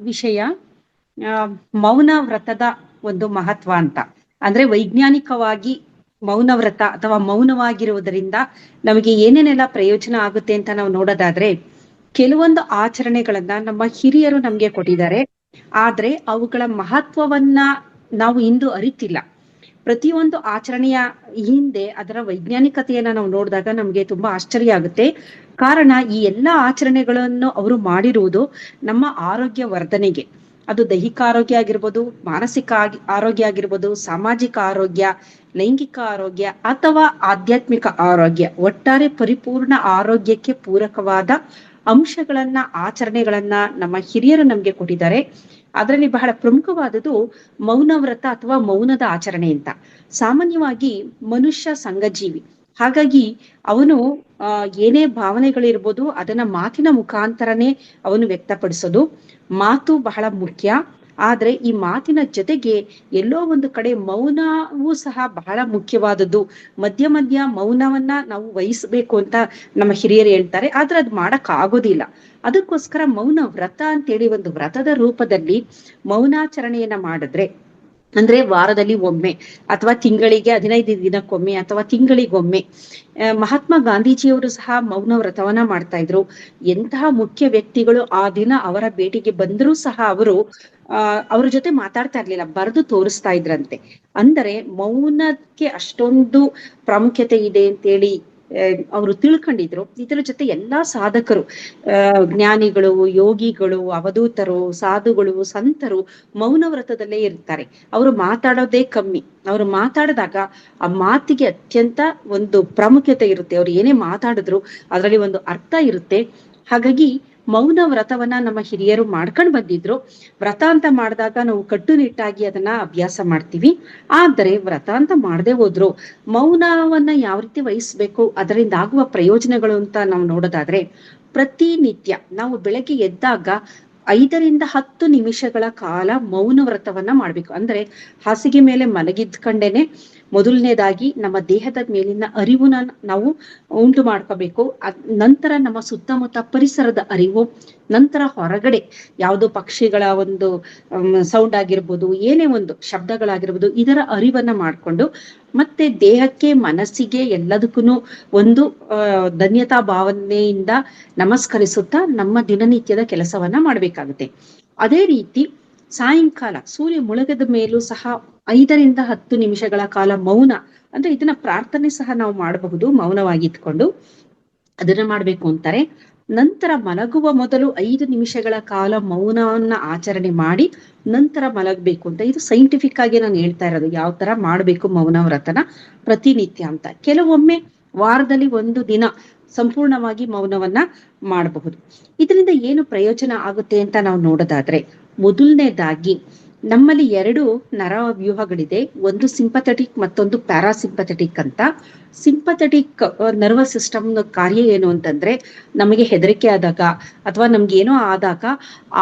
ವಿಷಯ ಆ, ಮೌನ ವ್ರತದ ಒಂದು ಮಹತ್ವ ಅಂತ. ಅಂದ್ರೆ ವೈಜ್ಞಾನಿಕವಾಗಿ ಮೌನ ವ್ರತ ಅಥವಾ ಮೌನವಾಗಿರುವುದರಿಂದ ನಮಗೆ ಏನೇನೆಲ್ಲ ಪ್ರಯೋಜನ ಆಗುತ್ತೆ ಅಂತ ನಾವು ನೋಡೋದಾದ್ರೆ, ಕೆಲವೊಂದು ಆಚರಣೆಗಳನ್ನ ನಮ್ಮ ಹಿರಿಯರು ನಮ್ಗೆ ಕೊಟ್ಟಿದ್ದಾರೆ. ಆದ್ರೆ ಅವುಗಳ ಮಹತ್ವವನ್ನ ನಾವು ಇಂದು ಅರಿತಿಲ್ಲ. ಪ್ರತಿಯೊಂದು ಆಚರಣೆಯ ಹಿಂದೆ ಅದರ ವೈಜ್ಞಾನಿಕತೆಯನ್ನ ನಾವು ನೋಡಿದಾಗ ನಮ್ಗೆ ತುಂಬಾ ಆಶ್ಚರ್ಯ ಆಗುತ್ತೆ. ಕಾರಣ, ಈ ಎಲ್ಲಾ ಆಚರಣೆಗಳನ್ನು ಅವರು ಮಾಡಿರುವುದು ನಮ್ಮ ಆರೋಗ್ಯ ವರ್ಧನೆಗೆ. ಅದು ದೈಹಿಕ ಆರೋಗ್ಯ ಆಗಿರ್ಬೋದು, ಮಾನಸಿಕ ಆರೋಗ್ಯ ಆಗಿರ್ಬೋದು, ಸಾಮಾಜಿಕ ಆರೋಗ್ಯ, ಲೈಂಗಿಕ ಆರೋಗ್ಯ ಅಥವಾ ಆಧ್ಯಾತ್ಮಿಕ ಆರೋಗ್ಯ, ಒಟ್ಟಾರೆ ಪರಿಪೂರ್ಣ ಆರೋಗ್ಯಕ್ಕೆ ಪೂರಕವಾದ ಅಂಶಗಳನ್ನ, ಆಚರಣೆಗಳನ್ನ ನಮ್ಮ ಹಿರಿಯರು ನಮ್ಗೆ ಕೊಟ್ಟಿದ್ದಾರೆ. ಅದರಲ್ಲಿ ಬಹಳ ಪ್ರಮುಖವಾದದ್ದು ಮೌನ ವ್ರತ ಅಥವಾ ಮೌನದ ಆಚರಣೆ ಅಂತ. ಸಾಮಾನ್ಯವಾಗಿ ಮನುಷ್ಯ ಸಂಘಜೀವಿ, ಹಾಗಾಗಿ ಅವನು ಏನೇ ಭಾವನೆಗಳಿರ್ಬೋದು ಅದನ್ನ ಮಾತಿನ ಮುಖಾಂತರನೇ ಅವನು ವ್ಯಕ್ತಪಡಿಸೋದು. ಮಾತು ಬಹಳ ಮುಖ್ಯ. ಆದ್ರೆ ಈ ಮಾತಿನ ಜೊತೆಗೆ ಎಲ್ಲೋ ಒಂದು ಕಡೆ ಮೌನವೂ ಸಹ ಬಹಳ ಮುಖ್ಯವಾದದ್ದು. ಮಧ್ಯ ಮಧ್ಯ ಮೌನವನ್ನ ನಾವು ವಹಿಸ್ಬೇಕು ಅಂತ ನಮ್ಮ ಹಿರಿಯರು ಹೇಳ್ತಾರೆ. ಆದ್ರೆ ಅದು ಮಾಡಕ್ ಆಗೋದಿಲ್ಲ. ಅದಕ್ಕೋಸ್ಕರ ಮೌನ ವ್ರತ ಅಂತೇಳಿ ಒಂದು ವ್ರತದ ರೂಪದಲ್ಲಿ ಮೌನಾಚರಣೆಯನ್ನ ಮಾಡಿದ್ರೆ, ಅಂದ್ರೆ ವಾರದಲ್ಲಿ ಒಮ್ಮೆ ಅಥವಾ ತಿಂಗಳಿಗೆ 15 ದಿನಕ್ಕೊಮ್ಮೆ ಅಥವಾ ತಿಂಗಳಿಗೊಮ್ಮೆ. ಮಹಾತ್ಮ ಗಾಂಧೀಜಿಯವರು ಸಹ ಮೌನ ವ್ರತವನ್ನ ಮಾಡ್ತಾ ಇದ್ರು. ಎಂತಹ ಮುಖ್ಯ ವ್ಯಕ್ತಿಗಳು ಆ ದಿನ ಅವರ ಭೇಟಿಗೆ ಬಂದರೂ ಸಹ ಅವರು ಅವ್ರ ಜೊತೆ ಮಾತಾಡ್ತಾ ಇರ್ಲಿಲ್ಲ, ಬರೆದು ತೋರಿಸ್ತಾ ಇದ್ರಂತೆ. ಅಂದರೆ ಮೌನಕ್ಕೆ ಅಷ್ಟೊಂದು ಪ್ರಾಮುಖ್ಯತೆ ಇದೆ ಅಂತೇಳಿ ಅವರು ತಿಳ್ಕೊಂಡಿದ್ರು. ಇದರ ಜೊತೆ ಎಲ್ಲಾ ಸಾಧಕರು, ಜ್ಞಾನಿಗಳು, ಯೋಗಿಗಳು, ಅವಧೂತರು, ಸಾಧುಗಳು, ಸಂತರು ಮೌನ ವ್ರತದಲ್ಲೇ ಇರ್ತಾರೆ. ಅವರು ಮಾತಾಡೋದೇ ಕಮ್ಮಿ. ಅವರು ಮಾತಾಡಿದಾಗ ಆ ಮಾತಿಗೆ ಅತ್ಯಂತ ಒಂದು ಪ್ರಾಮುಖ್ಯತೆ ಇರುತ್ತೆ. ಅವ್ರು ಏನೇ ಮಾತಾಡಿದ್ರು ಅದರಲ್ಲಿ ಒಂದು ಅರ್ಥ ಇರುತ್ತೆ. ಹಾಗಾಗಿ ಮೌನ ವ್ರತವನ್ನ ನಮ್ಮ ಹಿರಿಯರು ಮಾಡ್ಕೊಂಡು ಬಂದಿದ್ರು. ವ್ರತ ಅಂತ ಮಾಡಿದಾಗ ನಾವು ಕಟ್ಟುನಿಟ್ಟಾಗಿ ಅದನ್ನ ಅಭ್ಯಾಸ ಮಾಡ್ತೀವಿ. ಆದರೆ ವ್ರತ ಅಂತ ಮಾಡದೆ ಹೋದ್ರು ಮೌನವನ್ನ ಯಾವ ರೀತಿ ವಹಿಸ್ಬೇಕು, ಅದರಿಂದ ಆಗುವ ಪ್ರಯೋಜನಗಳು ಅಂತ ನಾವು ನೋಡೋದಾದ್ರೆ, ಪ್ರತಿನಿತ್ಯ ನಾವು ಬೆಳಗ್ಗೆ ಎದ್ದಾಗ 5 ರಿಂದ 10 ನಿಮಿಷಗಳ ಕಾಲ ಮೌನ ವ್ರತವನ್ನ ಮಾಡ್ಬೇಕು. ಅಂದ್ರೆ ಹಾಸಿಗೆ ಮೇಲೆ ಮಲಗಿದ್ಕೊಂಡೇನೆ ಮೊದಲನೇದಾಗಿ ನಮ್ಮ ದೇಹದ ಮೇಲಿನ ಅರಿವುನ ನಾವು ಉಂಟು ಮಾಡ್ಕೋಬೇಕು. ನಂತರ ನಮ್ಮ ಸುತ್ತಮುತ್ತ ಪರಿಸರದ ಅರಿವು, ನಂತರ ಹೊರಗಡೆ ಯಾವುದೋ ಪಕ್ಷಿಗಳ ಒಂದು ಸೌಂಡ್ ಆಗಿರ್ಬೋದು, ಏನೇ ಒಂದು ಶಬ್ದಗಳಾಗಿರ್ಬೋದು, ಇದರ ಅರಿವನ್ನ ಮಾಡ್ಕೊಂಡು ಮತ್ತೆ ದೇಹಕ್ಕೆ, ಮನಸ್ಸಿಗೆ, ಎಲ್ಲದಕ್ಕೂ ಒಂದು ಧನ್ಯತಾ ಭಾವನೆಯಿಂದ ನಮಸ್ಕರಿಸುತ್ತಾ ನಮ್ಮ ದಿನನಿತ್ಯದ ಕೆಲಸವನ್ನ ಮಾಡ್ಬೇಕಾಗುತ್ತೆ. ಅದೇ ರೀತಿ ಸಾಯಂಕಾಲ ಸೂರ್ಯ ಮುಳುಗದ ಮೇಲೂ ಸಹ 5 ರಿಂದ 10 ನಿಮಿಷಗಳ ಕಾಲ ಮೌನ, ಅಂದ್ರೆ ಇದನ್ನ ಪ್ರಾರ್ಥನೆ ಸಹ ನಾವು ಮಾಡಬಹುದು ಮೌನವಾಗಿತ್ಕೊಂಡು. ಅದನ್ನ ಮಾಡ್ಬೇಕು ಅಂತಾರೆ. ನಂತರ ಮಲಗುವ ಮೊದಲು 5 ನಿಮಿಷಗಳ ಕಾಲ ಮೌನವನ್ನ ಆಚರಣೆ ಮಾಡಿ ನಂತರ ಮಲಗಬೇಕು ಅಂತ. ಇದು ಸೈಂಟಿಫಿಕ್ ಆಗಿ ನಾನು ಹೇಳ್ತಾ ಇರೋದು, ಯಾವ ತರ ಮಾಡ್ಬೇಕು ಮೌನ ವ್ರತನ ಪ್ರತಿನಿತ್ಯ ಅಂತ. ಕೆಲವೊಮ್ಮೆ ವಾರದಲ್ಲಿ 1 ದಿನ ಸಂಪೂರ್ಣವಾಗಿ ಮೌನವನ್ನ ಮಾಡಬಹುದು. ಇದರಿಂದ ಏನು ಪ್ರಯೋಜನ ಆಗುತ್ತೆ ಅಂತ ನಾವು ನೋಡೋದಾದ್ರೆ, ಮೊದಲನೇದಾಗಿ ನಮ್ಮಲ್ಲಿ 2 ನರವ್ಯೂಹಗಳಿದೆ. ಒಂದು ಸಿಂಪಥೆಟಿಕ್, ಮತ್ತೊಂದು ಪ್ಯಾರಾಸಿಂಪಥೆಟಿಕ್ ಅಂತ. ಸಿಂಪಥೆಟಿಕ್ ನರ್ವಸ್ ಸಿಸ್ಟಮ್ ಕಾರ್ಯ ಏನು ಅಂತಂದ್ರೆ, ನಮಗೆ ಹೆದರಿಕೆ ಆದಾಗ ಅಥವಾ ನಮ್ಗೆ ಏನೋ ಆದಾಗ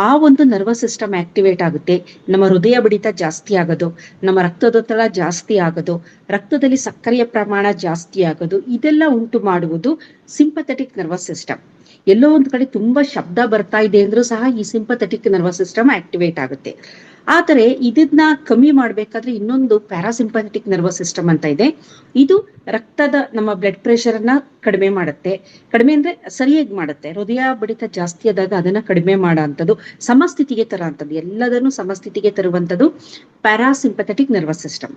ಆ ಒಂದು ನರ್ವಸ್ ಸಿಸ್ಟಮ್ ಆಕ್ಟಿವೇಟ್ ಆಗುತ್ತೆ. ನಮ್ಮ ಹೃದಯ ಬಡಿತ ಜಾಸ್ತಿ ಆಗೋದು, ನಮ್ಮ ರಕ್ತದೊತ್ತಡ ಜಾಸ್ತಿ ಆಗೋದು, ರಕ್ತದಲ್ಲಿ ಸಕ್ಕರೆಯ ಪ್ರಮಾಣ ಜಾಸ್ತಿ ಆಗೋದು, ಇದೆಲ್ಲ ಉಂಟು ಮಾಡುವುದು ಸಿಂಪಥೆಟಿಕ್ ನರ್ವಸ್ ಸಿಸ್ಟಮ್. ಎಲ್ಲೋ ಒಂದ್ ಕಡೆ ತುಂಬಾ ಶಬ್ದ ಬರ್ತಾ ಇದೆ ಅಂದ್ರೂ ಸಹ ಈ ಸಿಂಪಥೆಟಿಕ್ ನರ್ವಸ್ ಸಿಸ್ಟಮ್ ಆಕ್ಟಿವೇಟ್ ಆಗುತ್ತೆ. ಆದರೆ ಇದನ್ನ ಕಮ್ಮಿ ಮಾಡ್ಬೇಕಾದ್ರೆ ಇನ್ನೊಂದು ಪ್ಯಾರಾಸಿಂಪಥೆಟಿಕ್ ನರ್ವಸ್ ಸಿಸ್ಟಮ್ ಅಂತ ಇದೆ. ಇದು ರಕ್ತದ, ನಮ್ಮ ಬ್ಲಡ್ ಪ್ರೆಷರ್ ಅನ್ನ ಕಡಿಮೆ ಮಾಡುತ್ತೆ. ಕಡಿಮೆ ಅಂದ್ರೆ ಸರಿಯಾಗಿ ಮಾಡುತ್ತೆ. ಹೃದಯ ಬಡಿತ ಜಾಸ್ತಿ ಆದಾಗ ಅದನ್ನ ಕಡಿಮೆ ಮಾಡೋ ಅಂಥದ್ದು, ಸಮಸ್ಥಿತಿಗೆ ತರ ಅಂತದ್ದು, ಎಲ್ಲದನ್ನು ಸಮಸ್ಥಿತಿಗೆ ತರುವಂಥದ್ದು ಪ್ಯಾರಾಸಿಂಪಥೆಟಿಕ್ ನರ್ವಸ್ ಸಿಸ್ಟಮ್.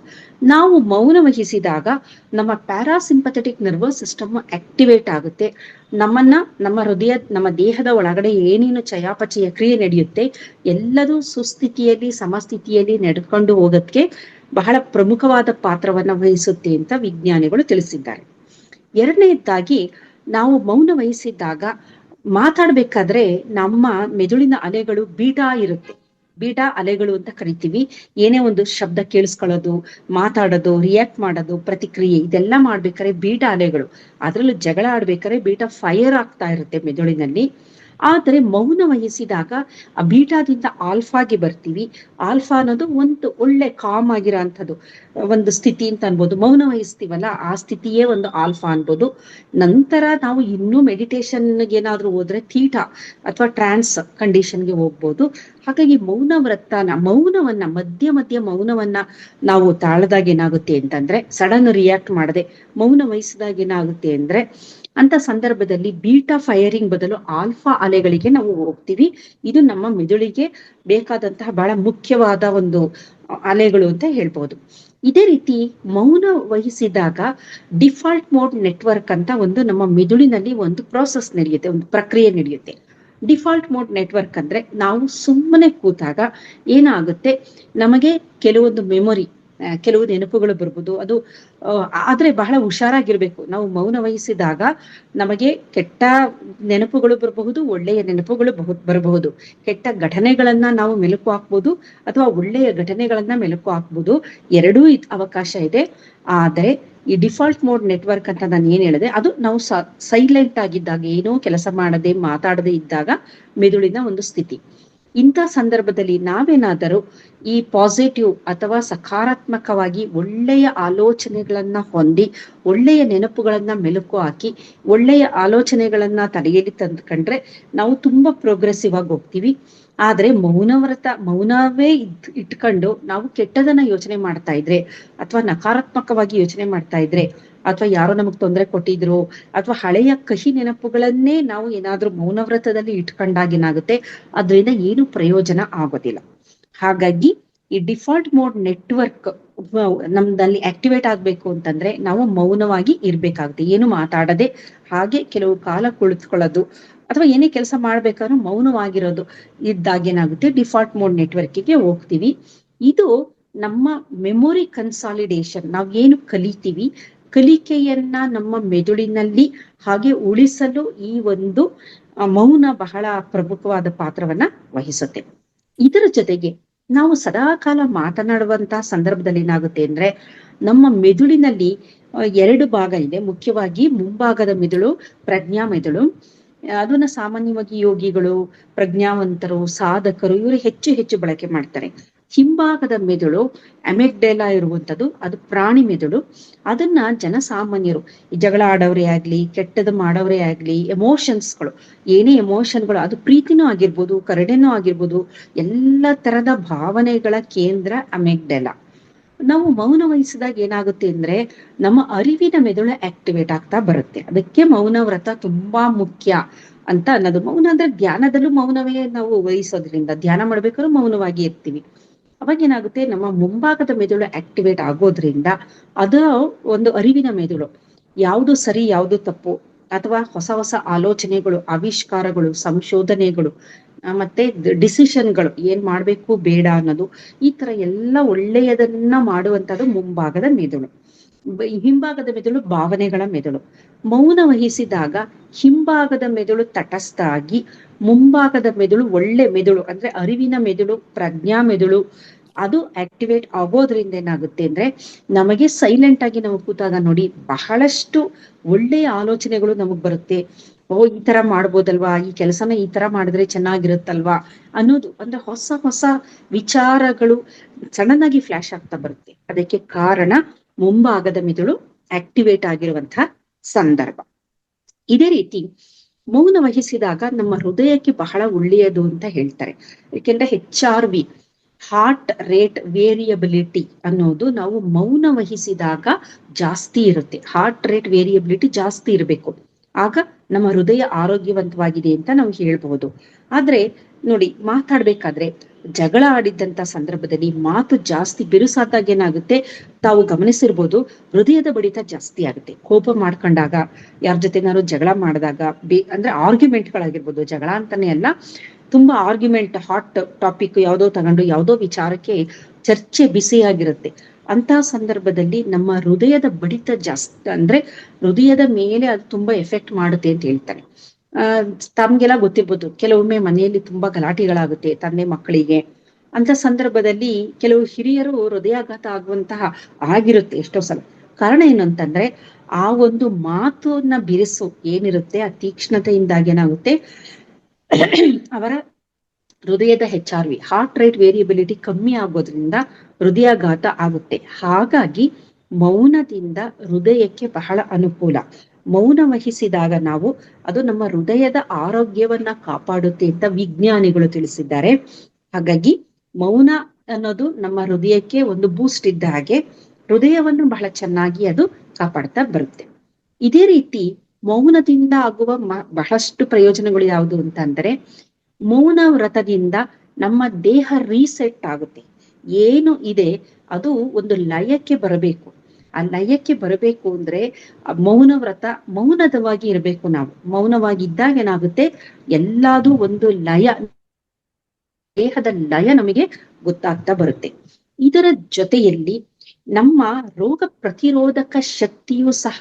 ನಾವು ಮೌನ ವಹಿಸಿದಾಗ ನಮ್ಮ ಪ್ಯಾರಾಸಿಂಪಥೆಟಿಕ್ ನರ್ವಸ್ ಸಿಸ್ಟಮ್ ಆಕ್ಟಿವೇಟ್ ಆಗುತ್ತೆ. ನಮ್ಮ ಹೃದಯ, ನಮ್ಮ ದೇಹದ ಒಳಗಡೆ ಏನೇನು ಚಯಾಪಚಯ ಕ್ರಿಯೆ ನಡೆಯುತ್ತೆ ಎಲ್ಲದೂ ಸುಸ್ಥಿತಿಯಲ್ಲಿ, ಸಮಸ್ಥಿತಿಯಲ್ಲಿ ನಡೆದುಕೊಂಡು ಹೋಗೋದಕ್ಕೆ ಬಹಳ ಪ್ರಮುಖವಾದ ಪಾತ್ರವನ್ನ ವಹಿಸುತ್ತೆ ಅಂತ ವಿಜ್ಞಾನಿಗಳು ತಿಳಿಸಿದ್ದಾರೆ. ಎರಡನೇದಾಗಿ, ನಾವು ಮೌನ ವಹಿಸಿದಾಗ ಮಾತಾಡ್ಬೇಕಾದ್ರೆ ನಮ್ಮ ಮೆದುಳಿನ ಅಲೆಗಳು ಬೀಟಾ ಇರುತ್ತೆ. ಬೀಟಾ ಅಲೆಗಳು ಅಂತ ಕರಿತೀವಿ. ಏನೇ ಒಂದು ಶಬ್ದ ಕೇಳಿಸ್ಕೊಳ್ಳೋದು, ಮಾತಾಡೋದು, ರಿಯಾಕ್ಟ್ ಮಾಡೋದು, ಪ್ರತಿಕ್ರಿಯೆ, ಇದೆಲ್ಲ ಮಾಡ್ಬೇಕಾದ್ರೆ ಬೀಟಾ ಅಲೆಗಳು. ಅದ್ರಲ್ಲೂ ಜಗಳ ಆಡ್ಬೇಕಾದ್ರೆ ಬೀಟಾ ಫೈರ್ ಆಗ್ತಾ ಇರುತ್ತೆ ಮೆದುಳಿನಲ್ಲಿ. ಆದರೆ ಮೌನ ವಹಿಸಿದಾಗ ಆ ಬೀಟಾದಿಂದ ಆಲ್ಫಾಗೆ ಬರ್ತೀವಿ. ಆಲ್ಫಾ ಅನ್ನೋದು ಒಂದು ಒಳ್ಳೆ ಕಾಮ್ ಆಗಿರೋ ಅಂಥದ್ದು ಒಂದು ಸ್ಥಿತಿ ಅಂತ ಅನ್ಬೋದು. ಮೌನ ವಹಿಸ್ತೀವಲ್ಲ ಆ ಸ್ಥಿತಿಯೇ ಒಂದು ಆಲ್ಫಾ ಅನ್ಬೋದು. ನಂತರ ನಾವು ಇನ್ನೂ ಮೆಡಿಟೇಷನ್ಗೆ ಏನಾದ್ರೂ ಹೋದ್ರೆ ಥೀಟಾ ಅಥವಾ ಟ್ರಾನ್ಸ್ ಕಂಡೀಷನ್ಗೆ ಹೋಗ್ಬೋದು. ಹಾಗಾಗಿ ಮೌನವನ್ನ ಮಧ್ಯ ಮಧ್ಯ ಮೌನವನ್ನ ನಾವು ತಾಳದಾಗ ಏನಾಗುತ್ತೆ ಅಂತಂದ್ರೆ, ಸಡನ್ ರಿಯಾಕ್ಟ್ ಮಾಡದೆ ಮೌನ ವಹಿಸಿದಾಗ ಏನಾಗುತ್ತೆ ಅಂದ್ರೆ, ಅಂತ ಸಂದರ್ಭದಲ್ಲಿ ಬೀಟಾ ಫೈರಿಂಗ್ ಬದಲು ಆಲ್ಫಾ ಅಲೆಗಳಿಗೆ ನಾವು ಹೋಗ್ತೀವಿ. ಇದು ನಮ್ಮ ಮೆದುಳಿಗೆ ಬೇಕಾದಂತಹ ಬಹಳ ಮುಖ್ಯವಾದ ಒಂದು ಅಲೆಗಳು ಅಂತ ಹೇಳ್ಬೋದು. ಇದೇ ರೀತಿ ಮೌನ ವಹಿಸಿದಾಗ ಡಿಫಾಲ್ಟ್ ಮೋಡ್ ನೆಟ್ವರ್ಕ್ ಅಂತ ಒಂದು ನಮ್ಮ ಮೆದುಳಿನಲ್ಲಿ ಒಂದು ಪ್ರೋಸೆಸ್ ನಡೆಯುತ್ತೆ, ಒಂದು ಪ್ರಕ್ರಿಯೆ ನಡೆಯುತ್ತೆ. ಡಿಫಾಲ್ಟ್ ಮೋಡ್ ನೆಟ್ವರ್ಕ್ ಅಂದ್ರೆ ನಾವು ಸುಮ್ಮನೆ ಕೂತಾಗ ಏನಾಗುತ್ತೆ, ನಮಗೆ ಕೆಲವೊಂದು ಮೆಮೊರಿ, ಕೆಲವು ನೆನಪುಗಳು ಬರ್ಬೋದು. ಅದು ಆದ್ರೆ ಬಹಳ ಹುಷಾರಾಗಿರ್ಬೇಕು. ನಾವು ಮೌನ ವಹಿಸಿದಾಗ ನಮಗೆ ಕೆಟ್ಟ ನೆನಪುಗಳು ಬರಬಹುದು, ಒಳ್ಳೆಯ ನೆನಪುಗಳು ಬರಬಹುದು. ಕೆಟ್ಟ ಘಟನೆಗಳನ್ನ ನಾವು ಮೆಲುಕು ಹಾಕ್ಬೋದು ಅಥವಾ ಒಳ್ಳೆಯ ಘಟನೆಗಳನ್ನ ಮೆಲುಕು ಹಾಕ್ಬೋದು. ಎರಡೂ ಅವಕಾಶ ಇದೆ. ಆದರೆ ಈ ಡಿಫಾಲ್ಟ್ ಮೋಡ್ ನೆಟ್ವರ್ಕ್ ಅಂತ ನಾನು ಏನ್ ಹೇಳಿದೆ, ಅದು ನಾವು ಸೈಲೆಂಟ್ ಆಗಿದ್ದಾಗ, ಏನೋ ಕೆಲಸ ಮಾಡದೆ ಮಾತಾಡದೆ ಇದ್ದಾಗ ಮೆದುಳಿನ ಒಂದು ಸ್ಥಿತಿ. ಇಂಥ ಸಂದರ್ಭದಲ್ಲಿ ನಾವೇನಾದರೂ ಈ ಪಾಸಿಟಿವ್ ಅಥವಾ ಸಕಾರಾತ್ಮಕವಾಗಿ ಒಳ್ಳೆಯ ಆಲೋಚನೆಗಳನ್ನ ಹೊಂದಿ, ಒಳ್ಳೆಯ ನೆನಪುಗಳನ್ನ ಮೆಲುಕು ಹಾಕಿ, ಒಳ್ಳೆಯ ಆಲೋಚನೆಗಳನ್ನ ತಲೆಯಲ್ಲಿ ತಂದ್ಕೊಂಡ್ರೆ ನಾವು ತುಂಬಾ ಪ್ರೋಗ್ರೆಸಿವ್ ಆಗಿ ಹೋಗ್ತೀವಿ. ಆದ್ರೆ ಮೌನವೇ ಇಟ್ಕೊಂಡು ನಾವು ಕೆಟ್ಟದನ್ನ ಯೋಚನೆ ಮಾಡ್ತಾ ಇದ್ರೆ, ಅಥವಾ ನಕಾರಾತ್ಮಕವಾಗಿ ಯೋಚನೆ ಮಾಡ್ತಾ ಇದ್ರೆ, ಅಥವಾ ಯಾರೋ ನಮಗ್ ತೊಂದರೆ ಕೊಟ್ಟಿದ್ರು, ಅಥವಾ ಹಳೆಯ ಕಹಿ ನೆನಪುಗಳನ್ನೇ ನಾವು ಏನಾದ್ರೂ ಮೌನವ್ರತದಲ್ಲಿ ಇಟ್ಕೊಂಡಾಗ ಏನಾಗುತ್ತೆ, ಅದರಿಂದ ಏನು ಪ್ರಯೋಜನ ಆಗೋದಿಲ್ಲ. ಹಾಗಾಗಿ ಈ ಡಿಫಾಲ್ಟ್ ಮೋಡ್ ನೆಟ್ವರ್ಕ್ ನಮ್ದಲ್ಲಿ ಆಕ್ಟಿವೇಟ್ ಆಗ್ಬೇಕು ಅಂತಂದ್ರೆ ನಾವು ಮೌನವಾಗಿ ಇರ್ಬೇಕಾಗುತ್ತೆ. ಏನು ಮಾತಾಡದೆ ಹಾಗೆ ಕೆಲವು ಕಾಲ ಕುಳಿತುಕೊಳ್ಳೋದು, ಅಥವಾ ಏನೇ ಕೆಲಸ ಮಾಡ್ಬೇಕಾದ್ರೂ ಮೌನವಾಗಿರೋದು ಇದ್ದಾಗೇನಾಗುತ್ತೆ, ಡಿಫಾಲ್ಟ್ ಮೋಡ್ ನೆಟ್ವರ್ಕಿಗೆ ಹೋಗ್ತೀವಿ. ಇದು ನಮ್ಮ ಮೆಮೊರಿ ಕನ್ಸಾಲಿಡೇಷನ್, ನಾವ್ ಏನು ಕಲಿತೀವಿ, ಕಲಿಕೆಯನ್ನ ನಮ್ಮ ಮೆದುಳಿನಲ್ಲಿ ಹಾಗೆ ಉಳಿಸಲು ಈ ಒಂದು ಮೌನ ಬಹಳ ಪ್ರಮುಖವಾದ ಪಾತ್ರವನ್ನ ವಹಿಸುತ್ತೆ. ಇದರ ಜೊತೆಗೆ ನಾವು ಸದಾಕಾಲ ಮಾತನಾಡುವಂತ ಸಂದರ್ಭದಲ್ಲಿ ಏನಾಗುತ್ತೆ ಅಂದ್ರೆ, ನಮ್ಮ ಮೆದುಳಿನಲ್ಲಿ ಎರಡು ಭಾಗ ಇದೆ. ಮುಖ್ಯವಾಗಿ ಮುಂಭಾಗದ ಮೆದುಳು, ಪ್ರಜ್ಞಾ ಮೆದುಳು. ಅದನ್ನ ಸಾಮಾನ್ಯವಾಗಿ ಯೋಗಿಗಳು, ಪ್ರಜ್ಞಾವಂತರು, ಸಾಧಕರು ಇವರು ಹೆಚ್ಚು ಹೆಚ್ಚು ಬಳಕೆ ಮಾಡ್ತಾರೆ. ಹಿಂಭಾಗದ ಮೆದುಳು ಅಮೆಗ್ಡೇಲಾ ಇರುವಂತದ್ದು, ಅದು ಪ್ರಾಣಿ ಮೆದುಳು. ಅದನ್ನ ಜನಸಾಮಾನ್ಯರು, ಜಗಳ ಆಡೋರೇ ಆಗ್ಲಿ, ಕೆಟ್ಟದ್ದು ಮಾಡೋರೇ ಆಗ್ಲಿ, ಎಮೋಷನ್ಸ್ಗಳು, ಏನೇ ಎಮೋಷನ್ಗಳು, ಅದು ಪ್ರೀತಿನೂ ಆಗಿರ್ಬೋದು, ಕರುಣೆನೂ ಆಗಿರ್ಬೋದು, ಎಲ್ಲ ತರದ ಭಾವನೆಗಳ ಕೇಂದ್ರ ಅಮೆಗ್ಡೇಲಾ. ನಾವು ಮೌನ ವಹಿಸಿದಾಗ ಏನಾಗುತ್ತೆ ಅಂದ್ರೆ, ನಮ್ಮ ಅರಿವಿನ ಮೆದುಳು ಆಕ್ಟಿವೇಟ್ ಆಗ್ತಾ ಬರುತ್ತೆ. ಅದಕ್ಕೆ ಮೌನ ವ್ರತ ತುಂಬಾ ಮುಖ್ಯ ಅಂತ ಅನ್ನೋದು. ಮೌನ ಅಂದ್ರೆ ಧ್ಯಾನದಲ್ಲೂ ಮೌನವೇ ನಾವು ವಹಿಸೋದ್ರಿಂದ, ಧ್ಯಾನ ಮಾಡ್ಬೇಕಾದ್ರೂ ಮೌನವಾಗಿ ಇರ್ತೀವಿ. ಅವಾಗ ಏನಾಗುತ್ತೆ, ನಮ್ಮ ಮುಂಭಾಗದ ಮೆದುಳು ಆಕ್ಟಿವೇಟ್ ಆಗೋದ್ರಿಂದ ಅದು ಒಂದು ಅರಿವಿನ ಮೆದುಳು. ಯಾವುದು ಸರಿ ಯಾವುದು ತಪ್ಪು, ಅಥವಾ ಹೊಸ ಹೊಸ ಆಲೋಚನೆಗಳು, ಆವಿಷ್ಕಾರಗಳು, ಸಂಶೋಧನೆಗಳು, ಮತ್ತೆ ಡಿಸಿಷನ್ಗಳು, ಏನ್ ಮಾಡ್ಬೇಕು ಬೇಡ ಅನ್ನೋದು, ಈ ತರ ಎಲ್ಲ ಒಳ್ಳೆಯದನ್ನ ಮಾಡುವಂತದ್ದು ಮುಂಭಾಗದ ಮೆದುಳು. ಹಿಂಭಾಗದ ಮೆದುಳು ಭಾವನೆಗಳ ಮೆದುಳು. ಮೌನ ವಹಿಸಿದಾಗ ಹಿಂಭಾಗದ ಮೆದುಳು ತಟಸ್ಥ ಆಗಿ, ಮುಂಭಾಗದ ಮೆದುಳು ಒಳ್ಳೆ ಮೆದುಳು ಅಂದ್ರೆ ಅರಿವಿನ ಮೆದುಳು, ಪ್ರಜ್ಞಾ ಮೆದುಳು, ಅದು ಆಕ್ಟಿವೇಟ್ ಆಗೋದ್ರಿಂದ ಏನಾಗುತ್ತೆ ಅಂದ್ರೆ, ನಮಗೆ ಸೈಲೆಂಟ್ ಆಗಿ ನಾವು ಕೂತಾಗ ನೋಡಿ ಬಹಳಷ್ಟು ಒಳ್ಳೆಯ ಆಲೋಚನೆಗಳು ನಮಗ್ ಬರುತ್ತೆ. ಈ ತರ ಮಾಡ್ಬೋದಲ್ವಾ, ಈ ಕೆಲಸನ ಈ ತರ ಮಾಡಿದ್ರೆ ಚೆನ್ನಾಗಿರುತ್ತಲ್ವಾ ಅನ್ನೋದು, ಅಂದ್ರೆ ಹೊಸ ಹೊಸ ವಿಚಾರಗಳು ಸಡನ್ ಆಗಿ ಫ್ಲಾಶ್ ಆಗ್ತಾ ಬರುತ್ತೆ. ಅದಕ್ಕೆ ಕಾರಣ ಮುಂಭಾಗದ ಮೆದುಳು ಆಕ್ಟಿವೇಟ್ ಆಗಿರುವಂತಹ ಸಂದರ್ಭ. ಇದೇ ರೀತಿ ಮೌನ ವಹಿಸಿದಾಗ ನಮ್ಮ ಹೃದಯಕ್ಕೆ ಬಹಳ ಒಳ್ಳೆಯದು ಅಂತ ಹೇಳ್ತಾರೆ. ಯಾಕೆಂದ್ರೆ HRV, ಹಾರ್ಟ್ ರೇಟ್ ವೇರಿಯಬಿಲಿಟಿ ಅನ್ನೋದು ನಾವು ಮೌನ ವಹಿಸಿದಾಗ ಜಾಸ್ತಿ ಇರುತ್ತೆ. ಹಾರ್ಟ್ ರೇಟ್ ವೇರಿಯಬಿಲಿಟಿ ಜಾಸ್ತಿ ಇರಬೇಕು, ಆಗ ನಮ್ಮ ಹೃದಯ ಆರೋಗ್ಯವಂತವಾಗಿದೆ ಅಂತ ನಾವು ಹೇಳ್ಬಹುದು. ಆದ್ರೆ ನೋಡಿ, ಮಾತಾಡ್ಬೇಕಾದ್ರೆ ಜಗಳ ಆಡಿದ್ದಂತ ಸಂದರ್ಭದಲ್ಲಿ ಮಾತು ಜಾಸ್ತಿ ಬಿರುಸಾದಾಗ ಏನಾಗುತ್ತೆ, ತಾವು ಗಮನಿಸಿರ್ಬೋದು, ಹೃದಯದ ಬಡಿತ ಜಾಸ್ತಿ ಆಗುತ್ತೆ. ಕೋಪ ಮಾಡ್ಕೊಂಡಾಗ, ಯಾರ ಜೊತೆನಾದ್ರು ಜಗಳ ಮಾಡಿದಾಗ, ಅಂದ್ರೆ ಆರ್ಗ್ಯುಮೆಂಟ್ಗಳಾಗಿರ್ಬೋದು, ಜಗಳ ಅಂತಾನೆ ಅಲ್ಲ, ತುಂಬಾ ಆರ್ಗ್ಯುಮೆಂಟ್, ಹಾಟ್ ಟಾಪಿಕ್ ಯಾವ್ದೋ ತಗೊಂಡು ಯಾವ್ದೋ ವಿಚಾರಕ್ಕೆ ಚರ್ಚೆ ಬಿಸಿಯಾಗಿರುತ್ತೆ. ಅಂತ ಸಂದರ್ಭದಲ್ಲಿ ನಮ್ಮ ಹೃದಯದ ಬಡಿತ ಜಾಸ್ತಿ, ಅಂದ್ರೆ ಹೃದಯದ ಮೇಲೆ ಅದು ತುಂಬಾ ಎಫೆಕ್ಟ್ ಮಾಡುತ್ತೆ ಅಂತ ಹೇಳ್ತಾರೆ. ತಮ್ಗೆಲ್ಲ ಗೊತ್ತಿರ್ಬೋದು, ಕೆಲವೊಮ್ಮೆ ಮನೆಯಲ್ಲಿ ತುಂಬಾ ಗಲಾಟೆಗಳಾಗುತ್ತೆ ತಂದೆ ಮಕ್ಕಳಿಗೆ. ಅಂತ ಸಂದರ್ಭದಲ್ಲಿ ಕೆಲವು ಹಿರಿಯರು ಹೃದಯಾಘಾತ ಆಗುವಂತಹ ಆಗಿರುತ್ತೆ ಎಷ್ಟೋ ಸಲ. ಕಾರಣ ಏನು ಅಂತಂದ್ರೆ, ಆ ಒಂದು ಮಾತನ್ನ ಬಿರುಸು ಏನಿರುತ್ತೆ, ಆ ತೀಕ್ಷ್ಣತೆಯಿಂದಾಗಿ ಏನಾಗುತ್ತೆ, ಅವರ ಹೃದಯದ HR-V, ಹಾರ್ಟ್ ರೇಟ್ ವೇರಿಯಬಿಲಿಟಿ ಕಮ್ಮಿ ಆಗೋದ್ರಿಂದ ಹೃದಯಾಘಾತ ಆಗುತ್ತೆ. ಹಾಗಾಗಿ ಮೌನದಿಂದ ಹೃದಯಕ್ಕೆ ಬಹಳ ಅನುಕೂಲ. ಮೌನ ವಹಿಸಿದಾಗ ನಾವು ಅದು ನಮ್ಮ ಹೃದಯದ ಆರೋಗ್ಯವನ್ನ ಕಾಪಾಡುತ್ತೆ ಅಂತ ವಿಜ್ಞಾನಿಗಳು ತಿಳಿಸಿದ್ದಾರೆ. ಹಾಗಾಗಿ ಮೌನ ಅನ್ನೋದು ನಮ್ಮ ಹೃದಯಕ್ಕೆ ಒಂದು ಬೂಸ್ಟ್ ಇದ್ದ ಹಾಗೆ, ಹೃದಯವನ್ನು ಬಹಳ ಚೆನ್ನಾಗಿ ಅದು ಕಾಪಾಡ್ತಾ ಬರುತ್ತೆ. ಇದೇ ರೀತಿ ಮೌನದಿಂದ ಆಗುವ ಬಹಳಷ್ಟು ಪ್ರಯೋಜನಗಳು ಯಾವುದು ಅಂತ ಅಂದ್ರೆ, ಮೌನ ವ್ರತದಿಂದ ನಮ್ಮ ದೇಹ ರೀಸೆಟ್ ಆಗುತ್ತೆ. ಏನು ಇದೆ ಅದು ಒಂದು ಲಯಕ್ಕೆ ಬರಬೇಕು. ಆ ಲಯಕ್ಕೆ ಬರಬೇಕು ಅಂದ್ರೆ ಮೌನ ವ್ರತ, ಮೌನದವಾಗಿ ಇರಬೇಕು. ನಾವು ಮೌನವಾಗಿದ್ದಾಗ ಏನಾಗುತ್ತೆ, ಎಲ್ಲಾದು ಒಂದು ಲಯ, ದೇಹದ ಲಯ ನಮಗೆ ಗೊತ್ತಾಗ್ತಾ ಬರುತ್ತೆ. ಇದರ ಜೊತೆಯಲ್ಲಿ ನಮ್ಮ ರೋಗ ಪ್ರತಿರೋಧಕ ಶಕ್ತಿಯು ಸಹ